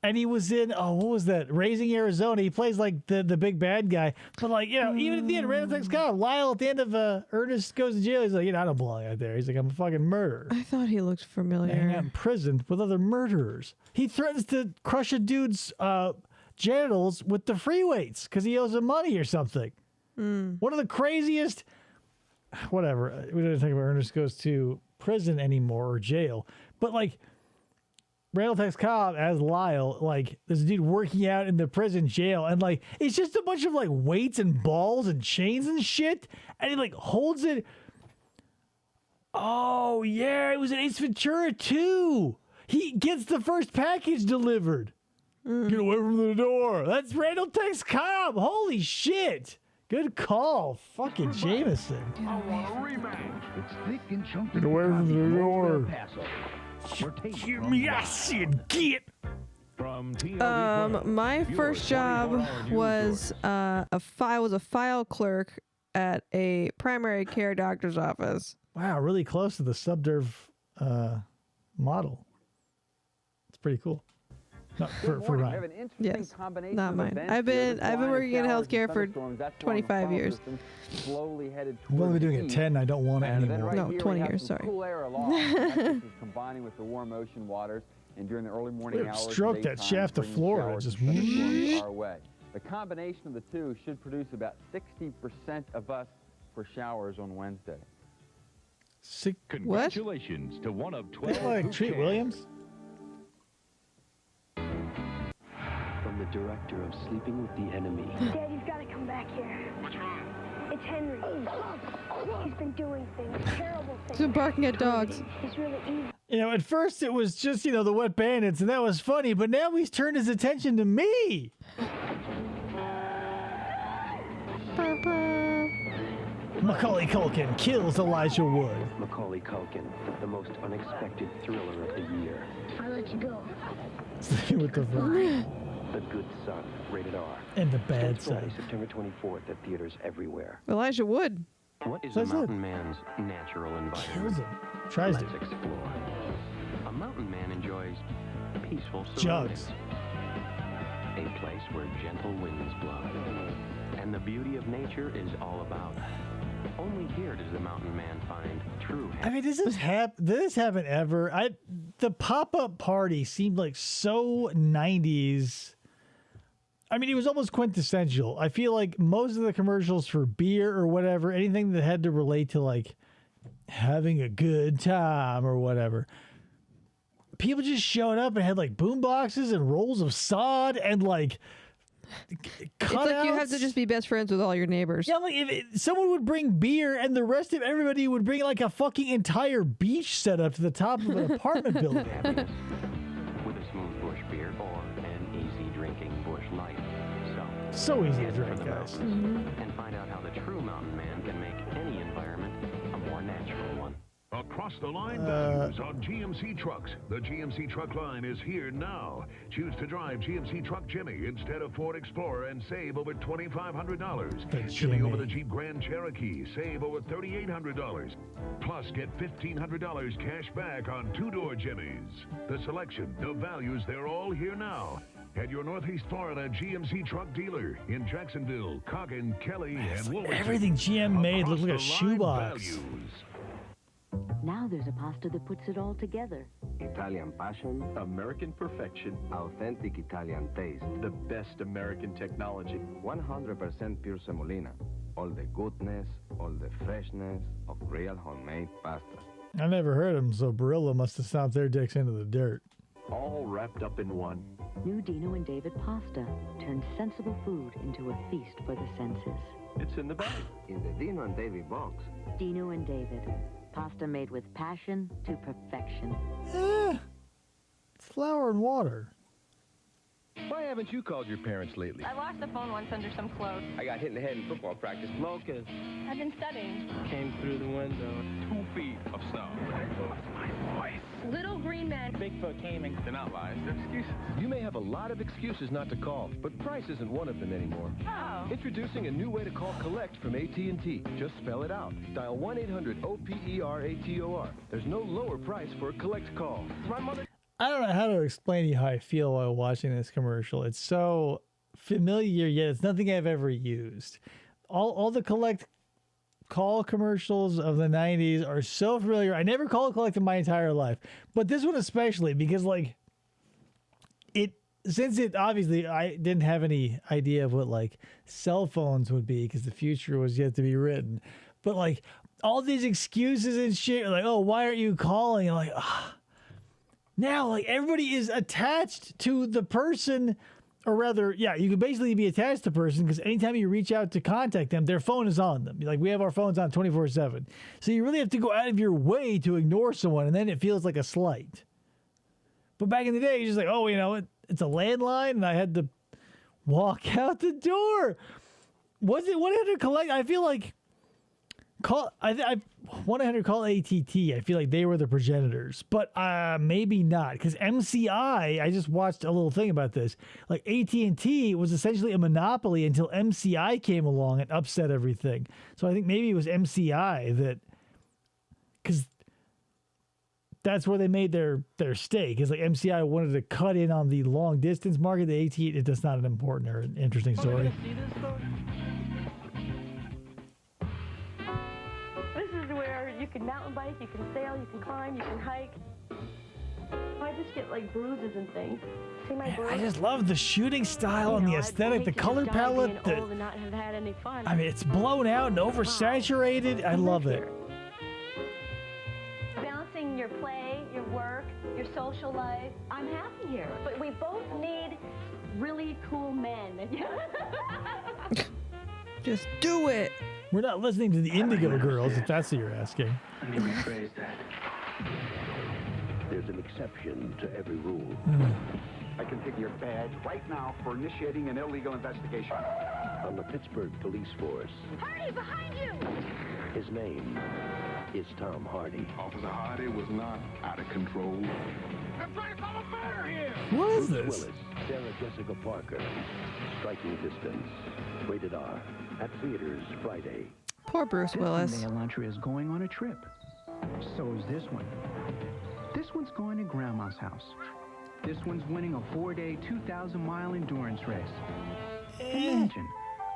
S1: And he was in, what was that? Raising Arizona. He plays like the big bad guy. But like, even at the end, Randall Tex Cobb, Lyle at the end of Ernest Goes to Jail, he's like, I don't belong out there. He's like, I'm a fucking murderer.
S6: I thought he looked familiar.
S1: Hang out in prison with other murderers. He threatens to crush a dude's genitals with the free weights because he owes him money or something. One of the craziest. Whatever. We don't talk about Ernest Goes to Prison anymore or jail. But like, Randall Tex Cobb as Lyle, like this dude working out in the prison jail, and like it's just a bunch of like weights and balls and chains and shit, and he like holds it. Oh yeah, it was in Ace Ventura too. He gets the first package delivered. Get away from the door. That's Randall Tex Cobb. Holy shit. Good call. Fucking Jameson.
S8: It's thick and chunky.
S1: Get away from the door.
S8: Give
S1: me a shit. Get.
S6: My first job was a file clerk at a primary care doctor's office.
S1: Wow, really close to the subderv model. It's pretty cool. Not for Ryan.
S6: Yes, not mine. I've been working in healthcare for 25 years.
S1: I've only been doing it 10. I don't want it anymore.
S6: No, 20 years. Sorry.
S2: Cool air aloft, combining with the warm ocean waters, and during the early morning hours,
S1: stroke that shaft of Florida. Just
S2: our way. The combination of the two should produce about 60% of us for showers on Wednesday.
S10: Congratulations to one of 12.
S1: Like Treat Williams.
S22: From the director of Sleeping with the Enemy.
S23: Dad, you've got to come back here. What's wrong? It's Henry. He's been doing things, terrible things.
S6: He's been barking at dogs.
S23: He's really evil.
S1: You know, at first it was just, the Wet Bandits, and that was funny, but now he's turned his attention to me. Macaulay Culkin kills Elijah Wood.
S22: Macaulay Culkin, the most unexpected thriller of the year.
S23: I let you go.
S1: Sleeping with the Vine.
S22: The Good Son, rated R.
S1: And the Bad
S22: Starts Friday,
S1: Side.
S22: September 24th at theaters everywhere.
S6: Elijah Wood.
S22: What is
S1: That's
S22: a mountain man's natural environment?
S1: Kills him. Tries
S22: Let's
S1: to.
S22: explore. A mountain man enjoys peaceful
S1: Jugs.
S22: surroundings. A place where gentle winds blow. And the beauty of nature is all about. Only here does the mountain man find true happiness.
S1: I mean, did this happen ever? The pop-up party seemed like so 90s. I mean, it was almost quintessential. I feel like most of the commercials for beer or whatever, anything that had to relate to like having a good time or whatever, people just showed up and had like boom boxes and rolls of sod and like
S6: It's like you have to just be best friends with all your neighbors.
S1: Yeah, like someone would bring beer and the rest of everybody would bring like a fucking entire beach setup to the top of an apartment building.
S22: With a smooth bush beer or an easy drinking bush light.
S1: So easy to
S22: head for
S1: drink,
S22: the
S1: guys.
S22: mountains and find out how the true mountain man can make any environment a more natural one.
S10: Across the line values on GMC trucks. The GMC truck line is here now. Choose to drive GMC Truck Jimmy instead of Ford Explorer and save over $2,500. Jimmy over the Jeep Grand Cherokee, save over $3,800. Plus, get $1,500 cash back on two-door Jimmys. The selection, the values, they're all here now. At your Northeast Florida GMC truck dealer in Jacksonville, Coggin, Kelly, and Wilmington.
S1: Everything GM made looked like a shoebox.
S24: Now there's a pasta that puts it all together.
S22: Italian passion, American perfection, authentic Italian taste, the best American technology, 100% pure semolina, all the goodness, all the freshness of real homemade pasta.
S1: I never heard them, so Barilla must have stomped their dicks into the dirt.
S22: All wrapped up in one.
S24: New Dino and David pasta turns sensible food into a feast for the senses.
S22: It's in the bag. In the Dino and David box.
S24: Dino and David. Pasta made with passion to perfection.
S1: It's flour and water.
S25: Why haven't you called your parents lately?
S26: I lost the phone once under some clothes.
S25: I got hit in the head in football practice. Locust.
S26: I've been studying.
S25: Came through the window. 2 feet of snow. My voice.
S26: Little green man.
S25: Bigfoot came and... They're not lies. They're excuses. You may have a lot of excuses not to call, but price isn't one of them anymore.
S26: Oh.
S25: Introducing a new way to call collect from AT&T. Just spell it out. Dial 1-800-OPERATOR. There's no lower price for a collect call. My mother...
S1: I don't know how to explain to you how I feel while watching this commercial. It's so familiar, yet it's nothing I've ever used. All the collect call commercials of the 90s are so familiar. I never called collect in my entire life, but this one especially, because like since it obviously I didn't have any idea of what like cell phones would be because the future was yet to be written. But like all these excuses and shit, like, oh, why aren't you calling? And like, now, like, everybody is attached to the person, or rather, yeah, you can basically be attached to the person because anytime you reach out to contact them, their phone is on them. Like, we have our phones on 24/7. So you really have to go out of your way to ignore someone, and then it feels like a slight. But back in the day, you're just like, oh, it's a landline, and I had to walk out the door. What had to collect? I feel like I 1-800 call ATT. I feel like they were the progenitors, but maybe not, because MCI. I just watched a little thing about this. Like AT&T was essentially a monopoly until MCI came along and upset everything. So I think maybe it was MCI that, because that's where they made their stake. Is like MCI wanted to cut in on the long distance market. The AT&T, that's not an important or an interesting story.
S26: You can mountain bike, you can sail, you can climb, you can hike. I just get like bruises and things. See my bruises?
S1: I just love the shooting style and the aesthetic, the color palette.
S26: Old and not have had any fun.
S1: I mean, it's blown out and oversaturated. I love it.
S26: Balancing your play, your work, your social life. I'm happy here. But we both need really cool men.
S6: Just do it.
S1: We're not listening to the Indigo Girls, if that's what you're asking.
S3: Let me rephrase that. There's an exception to every rule.
S4: I can take your badge right now for initiating an illegal investigation.
S3: On the Pittsburgh Police Force,
S26: Hardy, behind you!
S3: his name is Tom Hardy.
S15: Officer Hardy was not out of control.
S4: I'm trying to solve a matter here!
S1: What is
S3: Bruce
S1: this?
S3: Willis, Sarah Jessica Parker. Striking Distance. Rated R. At theaters Friday.
S6: Poor Bruce Willis.
S5: This Sunday, Elantra is going on a trip. So is this one. This one's going to Grandma's house. This one's winning a 4-day, 2,000-mile endurance race. Imagine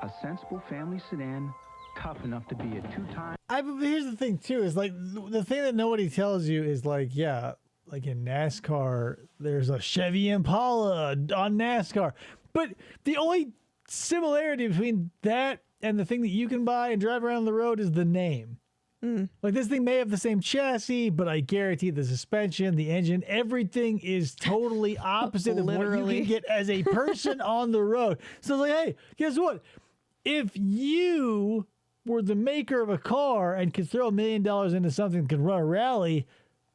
S5: a sensible family sedan, tough enough to be a two-time...
S1: Here's the thing, too, is like, the thing that nobody tells you is like, yeah, like in NASCAR, there's a Chevy Impala on NASCAR. But the only similarity between that and the thing that you can buy and drive around the road is the name. Like, this thing may have the same chassis, but I guarantee the suspension, the engine, everything is totally opposite of what you can get as a person on the road. So, like, hey, guess what? If you were the maker of a car and could throw $1 million into something that could run a rally,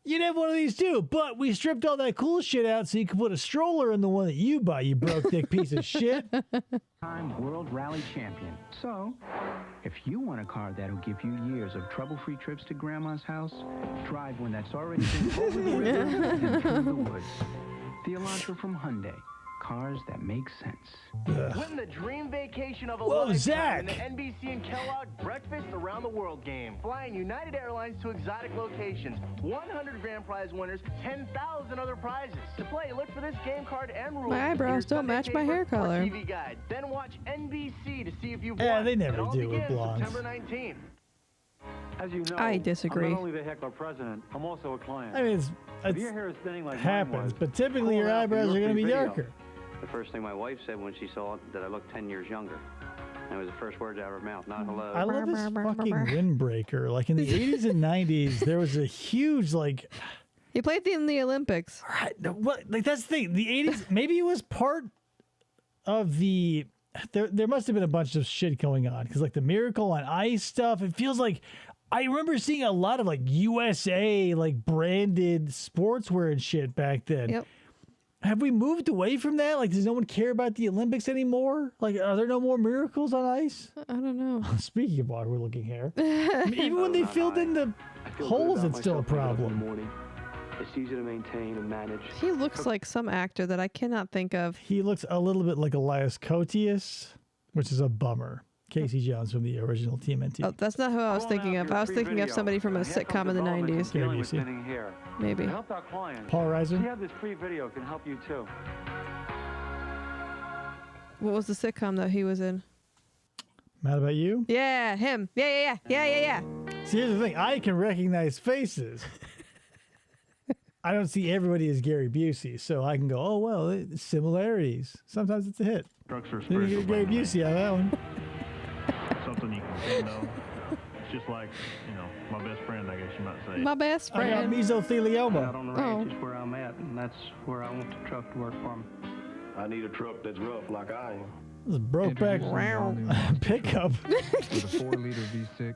S1: you'd have one of these too. But we stripped all that cool shit out so you could put a stroller in the one that you buy, you broke dick piece of shit.
S5: Time World Rally Champion. So, if you want a car that'll give you years of trouble-free trips to Grandma's house, drive one that's already been over the river and through the woods. The Elantra from Hyundai. Cars that make sense.
S8: Win the dream vacation of a
S1: Whoa,
S8: lifetime
S1: Zach.
S8: in the NBC and Kellogg Breakfast Around the World game. Flying United Airlines to exotic locations. 100 grand prize winners, 10,000 other prizes. To play, look for this game card and rules.
S6: My eyebrows don't match my hair color.
S8: TV guide. Then watch NBC to see if you've
S1: Yeah,
S8: won.
S1: they never
S8: It all
S1: do with
S8: begins
S1: blondes.
S8: September 19th.
S20: As you know,
S6: I disagree.
S20: I'm not only the heckler president, I'm also a client.
S1: I mean,
S20: if your hair is thinning like mine
S1: happens,
S20: was,
S1: but typically
S20: call
S1: your
S20: it out for
S1: eyebrows
S20: your
S1: are going to
S20: free
S1: be
S20: video.
S1: darker.
S21: The first thing my wife said when she saw it, that I looked 10 years younger. That was the first words out of her mouth, not hello.
S1: I love this fucking windbreaker. Like in the 80s and 90s, there was a huge, like...
S6: He played in the Olympics.
S1: Right. What? Like, that's the thing. The 80s, maybe it was part of the... There must have been a bunch of shit going on. Because, like, the Miracle on Ice stuff, it feels like... I remember seeing a lot of, like, USA, like, branded sportswear and shit back then.
S6: Yep.
S1: Have we moved away from that? Like, does no one care about the Olympics anymore? Like, are there no more miracles on ice?
S6: I don't know.
S1: Speaking of awkward-looking hair, I mean, even when they filled in the holes, it's still a problem.
S3: It's easy to maintain and manage.
S6: He looks like some actor that I cannot think of.
S1: He looks a little bit like Elias Koteas, which is a bummer. Casey Jones from the original TMNT.
S6: Oh, that's not who I was thinking of. I was thinking of somebody from a sitcom in the 90s.
S20: dealing with thinning hair.
S6: Maybe.
S20: To help our clients.
S1: Paul Reiser?
S20: See how this free video can help you too.
S6: What was the sitcom that he was in?
S1: Mad About You?
S6: Yeah, him. Yeah.
S1: See, here's the thing. I can recognize faces. I don't see everybody as Gary Busey, so I can go, oh, well, similarities. Sometimes it's a hit.
S13: Drugs are
S1: Then you get Gary Busey out of that one.
S13: Something you can say no. It's just like, my best friend, I guess you might say.
S6: My best
S1: I got
S6: friend.
S1: mesothelioma.
S5: Out on the range is where I'm at, and that's where I want the truck to work for me.
S3: I need a truck that's rough like I am.
S1: This is Brokeback pickup.
S7: With a 4-liter V6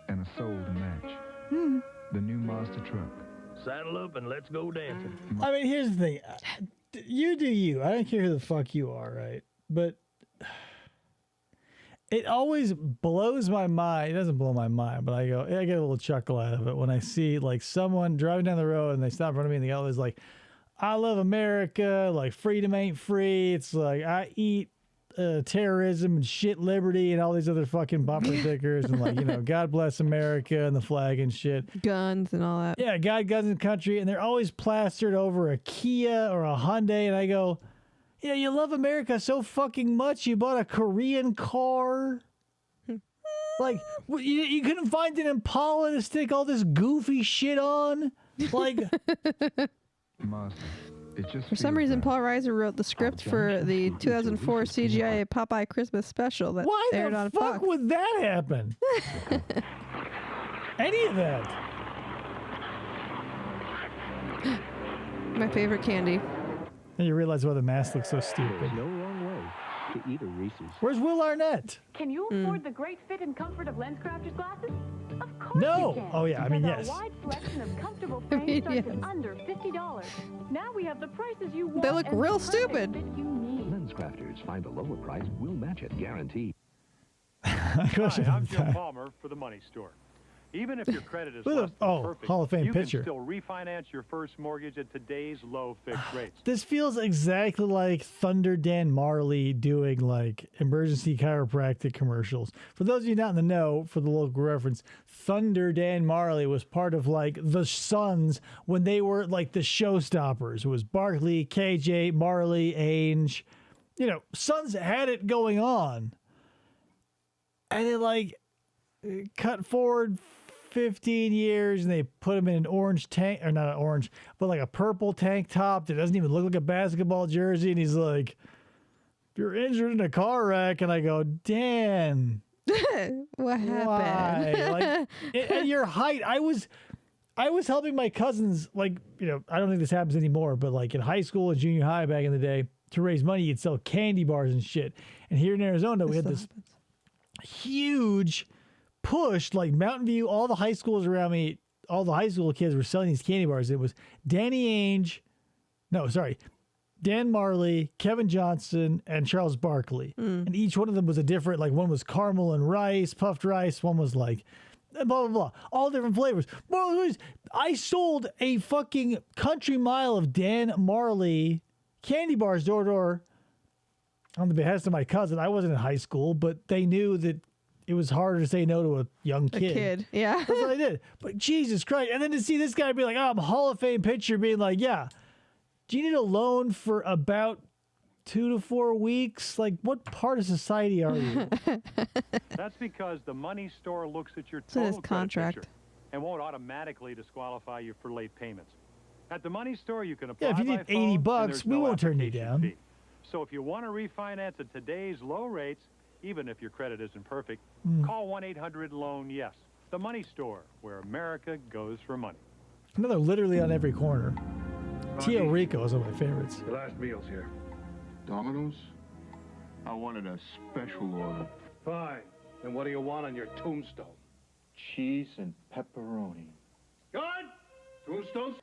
S7: and a soul to match. The new Mazda truck.
S14: Saddle up and let's go dancing.
S1: I mean, here's the thing. You do you. I don't care who the fuck you are, right? But It always blows my mind. It doesn't blow my mind, but I get a little chuckle out of it when I see like someone driving down the road and they stop in front of me and the guy is like, I love America, like freedom ain't free. It's like I eat terrorism and shit liberty and all these other fucking bumper stickers and like, you know, God bless America and the flag and shit.
S6: Guns and all that.
S1: Yeah, God, guns in the country. And they're always plastered over a Kia or a Hyundai. And I go, yeah, you love America so fucking much, you bought a Korean car. Like, you couldn't find an Impala to stick all this goofy shit on? Like...
S6: For some reason, Paul Reiser wrote the script for the 2004 CGI Popeye Christmas special that aired on Fox.
S1: Why the fuck would that happen? Any of that?
S6: My favorite candy.
S1: And you realize why the mask looks so stupid.
S3: There's no wrong way to eat a Reese's.
S1: Where's Will Arnett?
S9: Can you afford the great fit and comfort of LensCrafters glasses? Of course
S1: No.
S9: you can.
S1: Oh, yeah, I mean,
S9: Because
S1: yes.
S9: Our wide selection of comfortable frames starts at under $50. Now we have the prices you want.
S6: They look
S9: and
S6: real
S9: the perfect
S6: stupid.
S9: fit you need.
S3: LensCrafters. Find a lower price. We'll match it. Guaranteed.
S11: Hi, I'm Jim Palmer for the Money Store. Even if your credit is less than perfect,
S1: Hall of Fame
S11: you
S1: pitcher.
S11: can still refinance your first mortgage at today's low fixed rates.
S1: This feels exactly like Thunder Dan Marley doing like emergency chiropractic commercials. For those of you not in the know, for the local reference, Thunder Dan Marley was part of like the Suns when they were like the showstoppers. It was Barkley, KJ, Marley, Ainge. You know, Suns had it going on. And it like cut forward 15 years and they put him in an orange tank, or not an orange, but like a purple tank top that doesn't even look like a basketball jersey. And he's like, if you're injured in a car wreck, and I go, Dan,
S6: what happened?
S1: Why? Like, at your height, I was helping my cousins, like, you know, I don't think this happens anymore, but like in high school and junior high back in the day, to raise money, you'd sell candy bars and shit. And here in Arizona, we had this huge push, like Mountain View, all the high schools around me, all the high school kids were selling these candy bars. It was Dan Marley, Kevin Johnson, and Charles Barkley. And each one of them was a different, like one was caramel and rice, puffed rice. One was like blah, blah, blah. All different flavors. I sold a fucking country mile of Dan Marley candy bars door to door on the behest of my cousin. I wasn't in high school, but they knew that it was harder to say no to a young kid.
S6: A kid, yeah.
S1: That's what I did. But Jesus Christ. And then to see this guy be like, oh, I'm a Hall of Fame pitcher, being like, yeah, do you need a loan for about 2 to 4 weeks? Like, what part of society are you?
S11: That's because the Money Store looks at your
S6: It's in his
S11: total credit
S6: contract.
S11: picture and won't automatically disqualify you for late payments. At the Money Store, you can apply
S1: Yeah, if you
S11: by
S1: need
S11: phone,
S1: 80
S11: and
S1: bucks,
S11: there's
S1: we
S11: no
S1: won't turn you
S11: application
S1: down.
S11: fee. So if you want to refinance at today's low rates, even if your credit isn't perfect, call 1-800-LOAN-YES. The Money Store, where America goes for money.
S1: No, they're literally on every corner. Tio Rico is one of my favorites.
S15: The last meal's here. Domino's? I wanted a special order.
S20: Fine. And what do you want on your tombstone? Cheese and pepperoni. Good? Tombstones?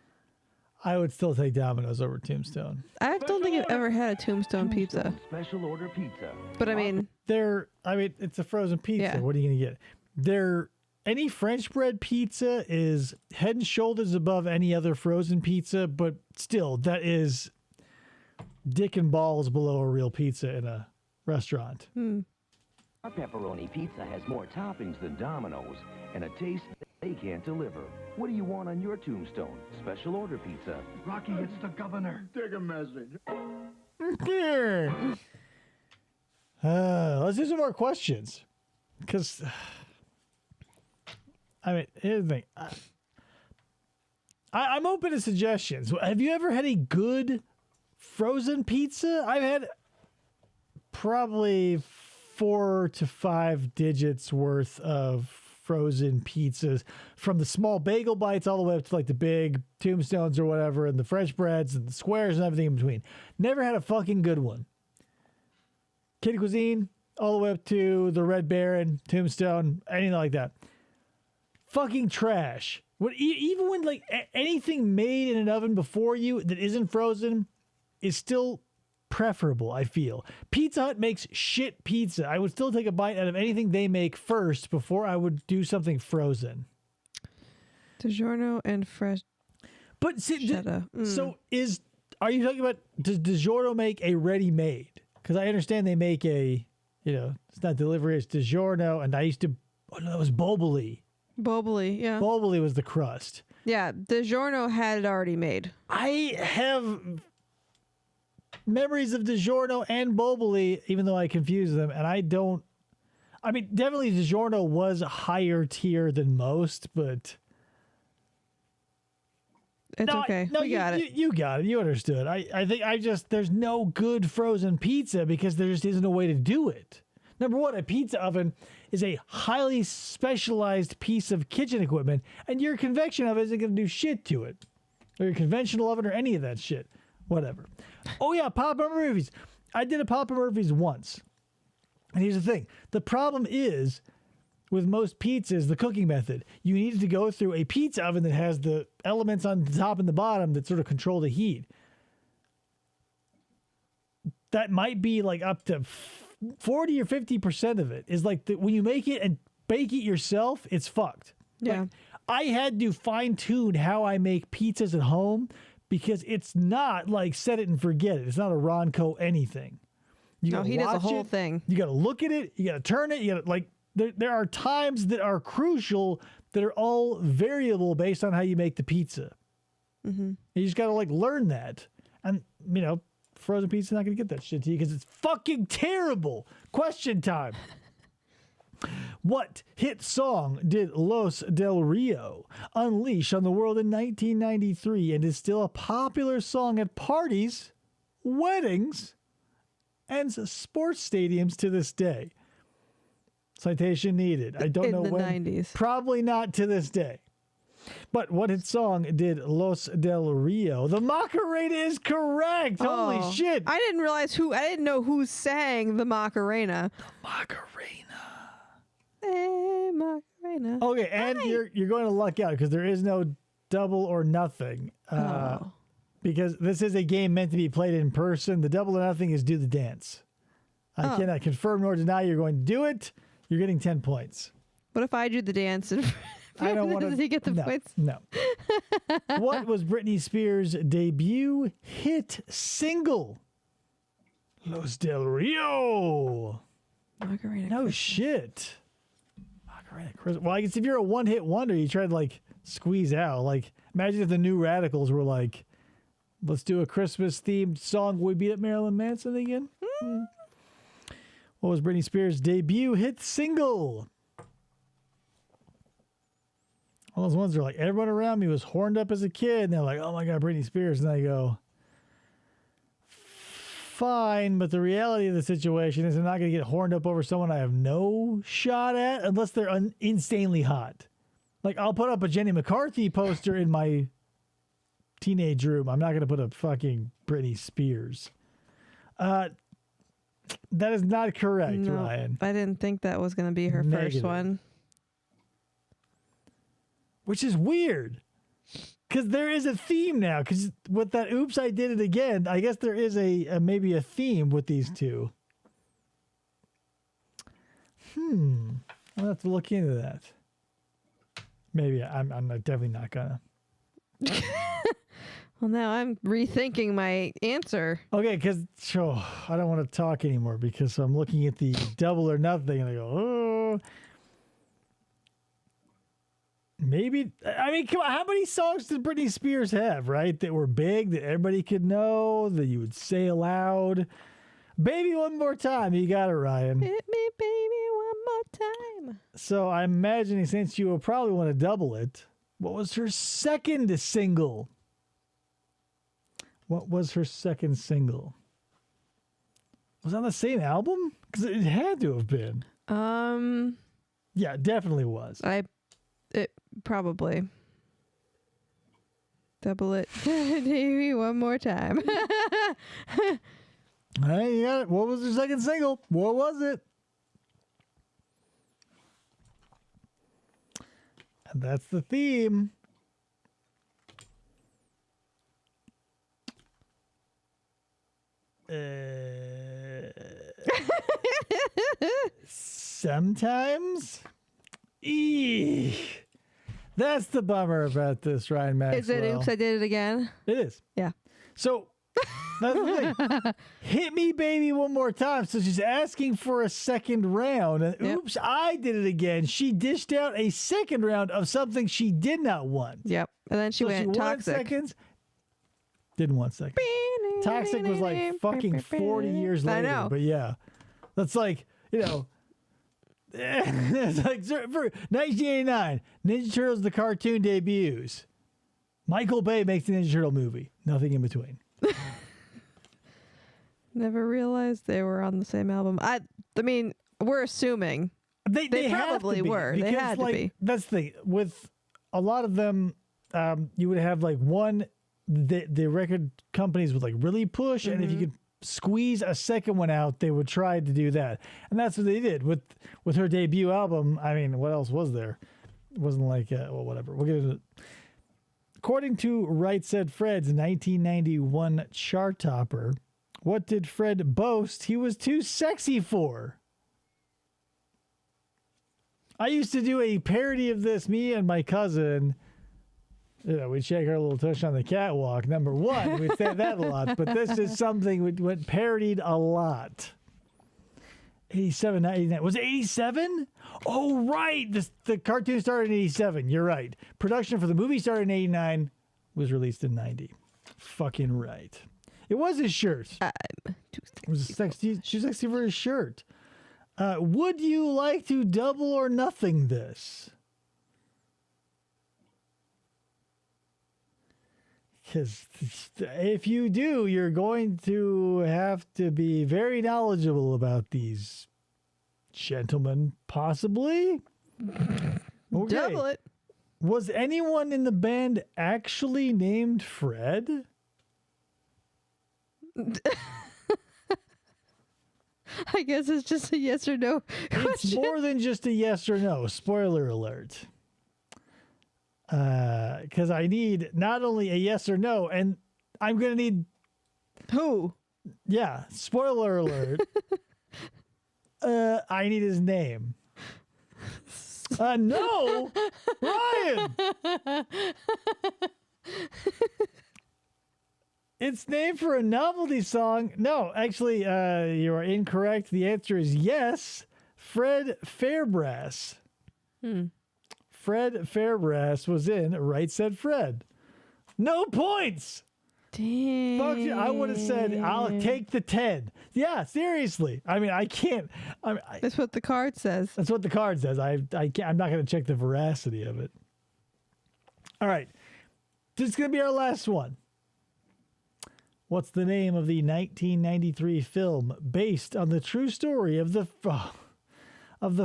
S1: I would still take Domino's over Tombstone.
S6: I don't think I've ever had a Tombstone pizza.
S3: Special order pizza.
S6: But I mean,
S1: it's a frozen pizza.
S6: Yeah.
S1: What are you going to get? Any French bread pizza is head and shoulders above any other frozen pizza, but still, that is dick and balls below a real pizza in a restaurant.
S3: Our pepperoni pizza has more toppings than Domino's and a taste they can't deliver. What do you want on your tombstone? Special order pizza.
S15: Rocky, it's the governor. Take a message.
S1: Here. Let's do some more questions. Because, I mean, here's the thing. I'm open to suggestions. Have you ever had a good frozen pizza? I've had probably 4 to 5 digits worth of frozen pizzas, from the small bagel bites all the way up to like the big Tombstones or whatever, and the French breads and the squares and everything in between. Never had a fucking good one. Kid Cuisine, all the way up to the Red Baron, Tombstone, anything like that. Fucking trash. Even when like anything made in an oven before you that isn't frozen is still preferable, I feel. Pizza Hut makes shit pizza. I would still take a bite out of anything they make first before I would do something frozen.
S6: DiGiorno and fresh.
S1: But see, are you talking about, does DiGiorno make a ready-made? Because I understand they make it's not delivery, it's DiGiorno, and I used to, that was Boboli.
S6: Boboli, yeah.
S1: Boboli was the crust.
S6: Yeah, DiGiorno had it already made.
S1: I have memories of DiGiorno and Boboli, even though I confuse them, and definitely DiGiorno was a higher tier than most, but...
S6: It's okay.
S1: No,
S6: we got it.
S1: You got it. You understood. I think there's no good frozen pizza because there just isn't a way to do it. Number one, a pizza oven is a highly specialized piece of kitchen equipment, and your convection oven isn't going to do shit to it. Or your conventional oven or any of that shit. Whatever. Oh yeah, Papa Murphy's. I did a Papa Murphy's once. And here's the thing. The problem is, with most pizzas, the cooking method, you need to go through a pizza oven that has the elements on the top and the bottom that sort of control the heat. That might be like up to 40 or 50% of it is like when you make it and bake it yourself, it's fucked.
S6: Yeah.
S1: Like, I had to fine tune how I make pizzas at home because it's not like set it and forget it. It's not a Ronco anything.
S6: He does the whole thing.
S1: You got to look at it. You got to turn it. You got to like. There are times that are crucial that are all variable based on how you make the pizza.
S6: Mm-hmm.
S1: You just got to like learn that. And, frozen pizza not going to get that shit to you because it's fucking terrible. Question time. What hit song did Los Del Rio unleash on the world in 1993 and is still a popular song at parties, weddings, and sports stadiums to this day? Citation needed. I don't know when.
S6: In the 90s.
S1: Probably not to this day. But what hit song did Los Del Rio? The Macarena is correct. Holy shit.
S6: I didn't know who sang the Macarena. Macarena.
S1: Okay, and you're going to luck out because there is no double or nothing. Because this is a game meant to be played in person. The double or nothing is do the dance. I cannot confirm nor deny you're going to do it. You're getting 10 points.
S6: What if I do the dance?
S1: I don't want to.
S6: Does he get the points?
S1: No. What was Britney Spears' debut hit single? Los Del Rio.
S6: Macarena.
S1: No shit. Macarena Christmas. Well, I guess if you're a one-hit wonder, you try to like squeeze out. Like, imagine if the New Radicals were like, let's do a Christmas-themed song. We beat up Marilyn Manson again. What was Britney Spears' debut hit single? All those ones are like, everyone around me was horned up as a kid. And they're like, oh my God, Britney Spears. And I go, fine. But the reality of the situation is I'm not going to get horned up over someone I have no shot at unless they're insanely hot. Like, I'll put up a Jenny McCarthy poster in my teenage room. I'm not going to put up fucking Britney Spears. That is not correct,
S6: No,
S1: Ryan.
S6: I didn't think that was going to be her first one.
S1: Which is weird. Because there is a theme now. Because with that Oops, I Did It Again, I guess there is maybe a theme with these two. I'll have to look into that. Maybe. I'm definitely not going to.
S6: Well, now I'm rethinking my answer.
S1: Okay, because I don't want to talk anymore because I'm looking at the double or nothing and I go, oh. Maybe, I mean, come on, how many songs did Britney Spears have, right? That were big, that everybody could know, that you would say aloud? Baby One More Time, you got it, Ryan.
S6: Hit me, baby, one more time.
S1: So I'm imagining since you will probably want to double it, what was her second single? What was her second single? Was it on the same album? Because it had to have been. Yeah, it definitely was.
S6: It probably. Double it. Maybe one more time.
S1: Hey, you got it. What was her second single? What was it? And that's the theme. sometimes. Eek. That's the bummer about this, Ryan Maxwell.
S6: Is it oops, I did it again?
S1: It is.
S6: Yeah.
S1: So, that's the thing. Hit me, baby, one more time. So she's asking for a second round. And oops, I did it again. She dished out a second round of something she did not want.
S6: Yep. And then she went
S1: wanted
S6: toxic.
S1: Seconds. Didn't want seconds. Toxic was like fucking 40 years later.
S6: I know.
S1: But yeah. That's like, it's like for 1989, Ninja Turtles the cartoon debuts. Michael Bay makes the Ninja Turtle movie. Nothing in between.
S6: Never realized they were on the same album. I mean, we're assuming
S1: they
S6: probably were. They had to be.
S1: That's the thing. With a lot of them, you would have like the record companies would like really push, and if you could squeeze a second one out, they would try to do that, and that's what they did with her debut album. I mean, what else was there? It wasn't like whatever. We'll get into it. According to Right Said Fred's 1991 chart topper, what did Fred boast he was too sexy for? I used to do a parody of this, me and my cousin. We'd shake our little tush on the catwalk. Number one, we'd say that a lot, but this is something we went parodied a lot. 87, 89. Was it 87? Oh, right. The cartoon started in 87. You're right. Production for the movie started in 89, was released in 90. Fucking right. It was his shirt. It was sexy. She's sexy for his shirt. Would you like to double or nothing this? Because if you do, you're going to have to be very knowledgeable about these gentlemen, possibly. Okay.
S6: Double it.
S1: Was anyone in the band actually named Fred?
S6: I guess it's just a yes or no question.
S1: It's more than just a yes or no. Spoiler alert. Because I need not only a yes or no, and I'm going to need...
S6: Who?
S1: Yeah, spoiler alert. I need his name. No! Ryan! It's named for a novelty song. No, actually, you are incorrect. The answer is yes. Fred Fairbrass. Fred Fairbrass was in Right Said Fred. No points.
S6: Damn.
S1: Fuck you. I would have said, I'll take the 10. Yeah, seriously. I mean, I can't.
S6: That's what the card says.
S1: That's what the card says. I'm not going to check the veracity of it. All right. This is going to be our last one. What's the name of the 1993 film based on the true story of the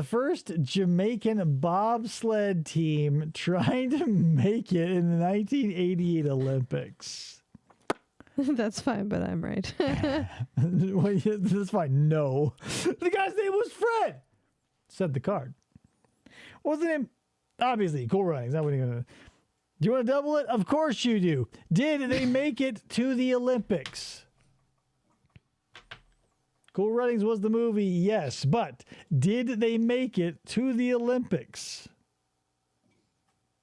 S1: first Jamaican bobsled team trying to make it in the 1988 Olympics?
S6: That's fine, but I'm right.
S1: That's fine. No. The guy's name was Fred. Said the card. What was the name? Obviously, Cool Runnings. That wasn't gonna. Do you want to double it? Of course you do. Did they make it to the Olympics? Cool Runnings was the movie, yes, but did they make it to the Olympics?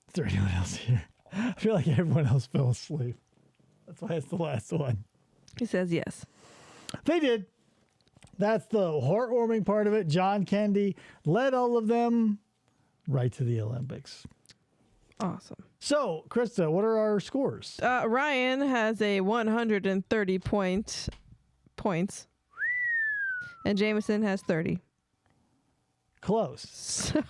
S1: Is there anyone else here? I feel like everyone else fell asleep. That's why it's the last one.
S6: He says yes.
S1: They did. That's the heartwarming part of it. John Candy led all of them right to the Olympics.
S6: Awesome.
S1: So, Krista, what are our scores?
S6: Ryan has a 130 points. And Jameson has 30.
S1: Close.
S6: So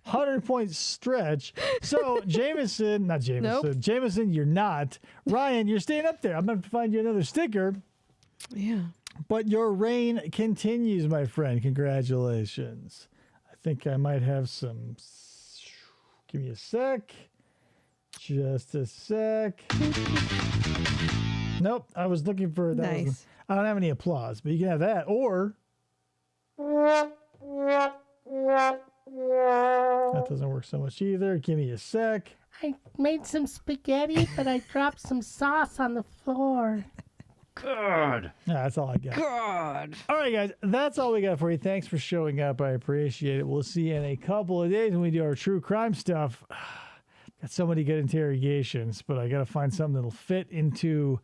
S1: 100-point stretch. So, Jameson,
S6: Nope.
S1: Jameson, you're not. Ryan, you're staying up there. I'm going to find you another sticker.
S6: Yeah.
S1: But your reign continues, my friend. Congratulations. I think I might have some. Give me a sec. Just a sec. Nope. I was looking for that.
S6: Nice.
S1: I don't have any applause, but you can have that. Or. That doesn't work so much either. Give me a sec.
S2: I made some spaghetti, but I dropped some sauce on the floor.
S1: Good. That's all I got.
S6: God.
S1: All right, guys. That's all we got for you. Thanks for showing up. I appreciate it. We'll see you in a couple of days when we do our true crime stuff. Got so many good interrogations, but I got to find something that'll fit into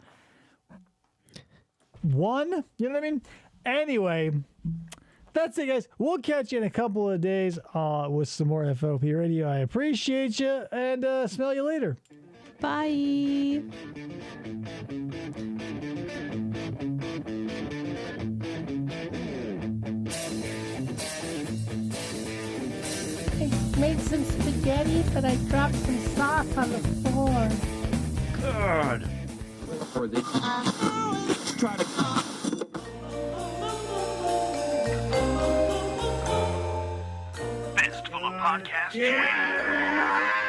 S1: one. You know what I mean? Anyway, that's it, guys. We'll catch you in a couple of days with some more FFOP Radio. I appreciate you, and smell you later.
S6: Bye.
S2: I made some spaghetti, but I dropped some sauce on the floor.
S10: Good.
S2: Try to.
S10: Fistful of podcasts. Yeah.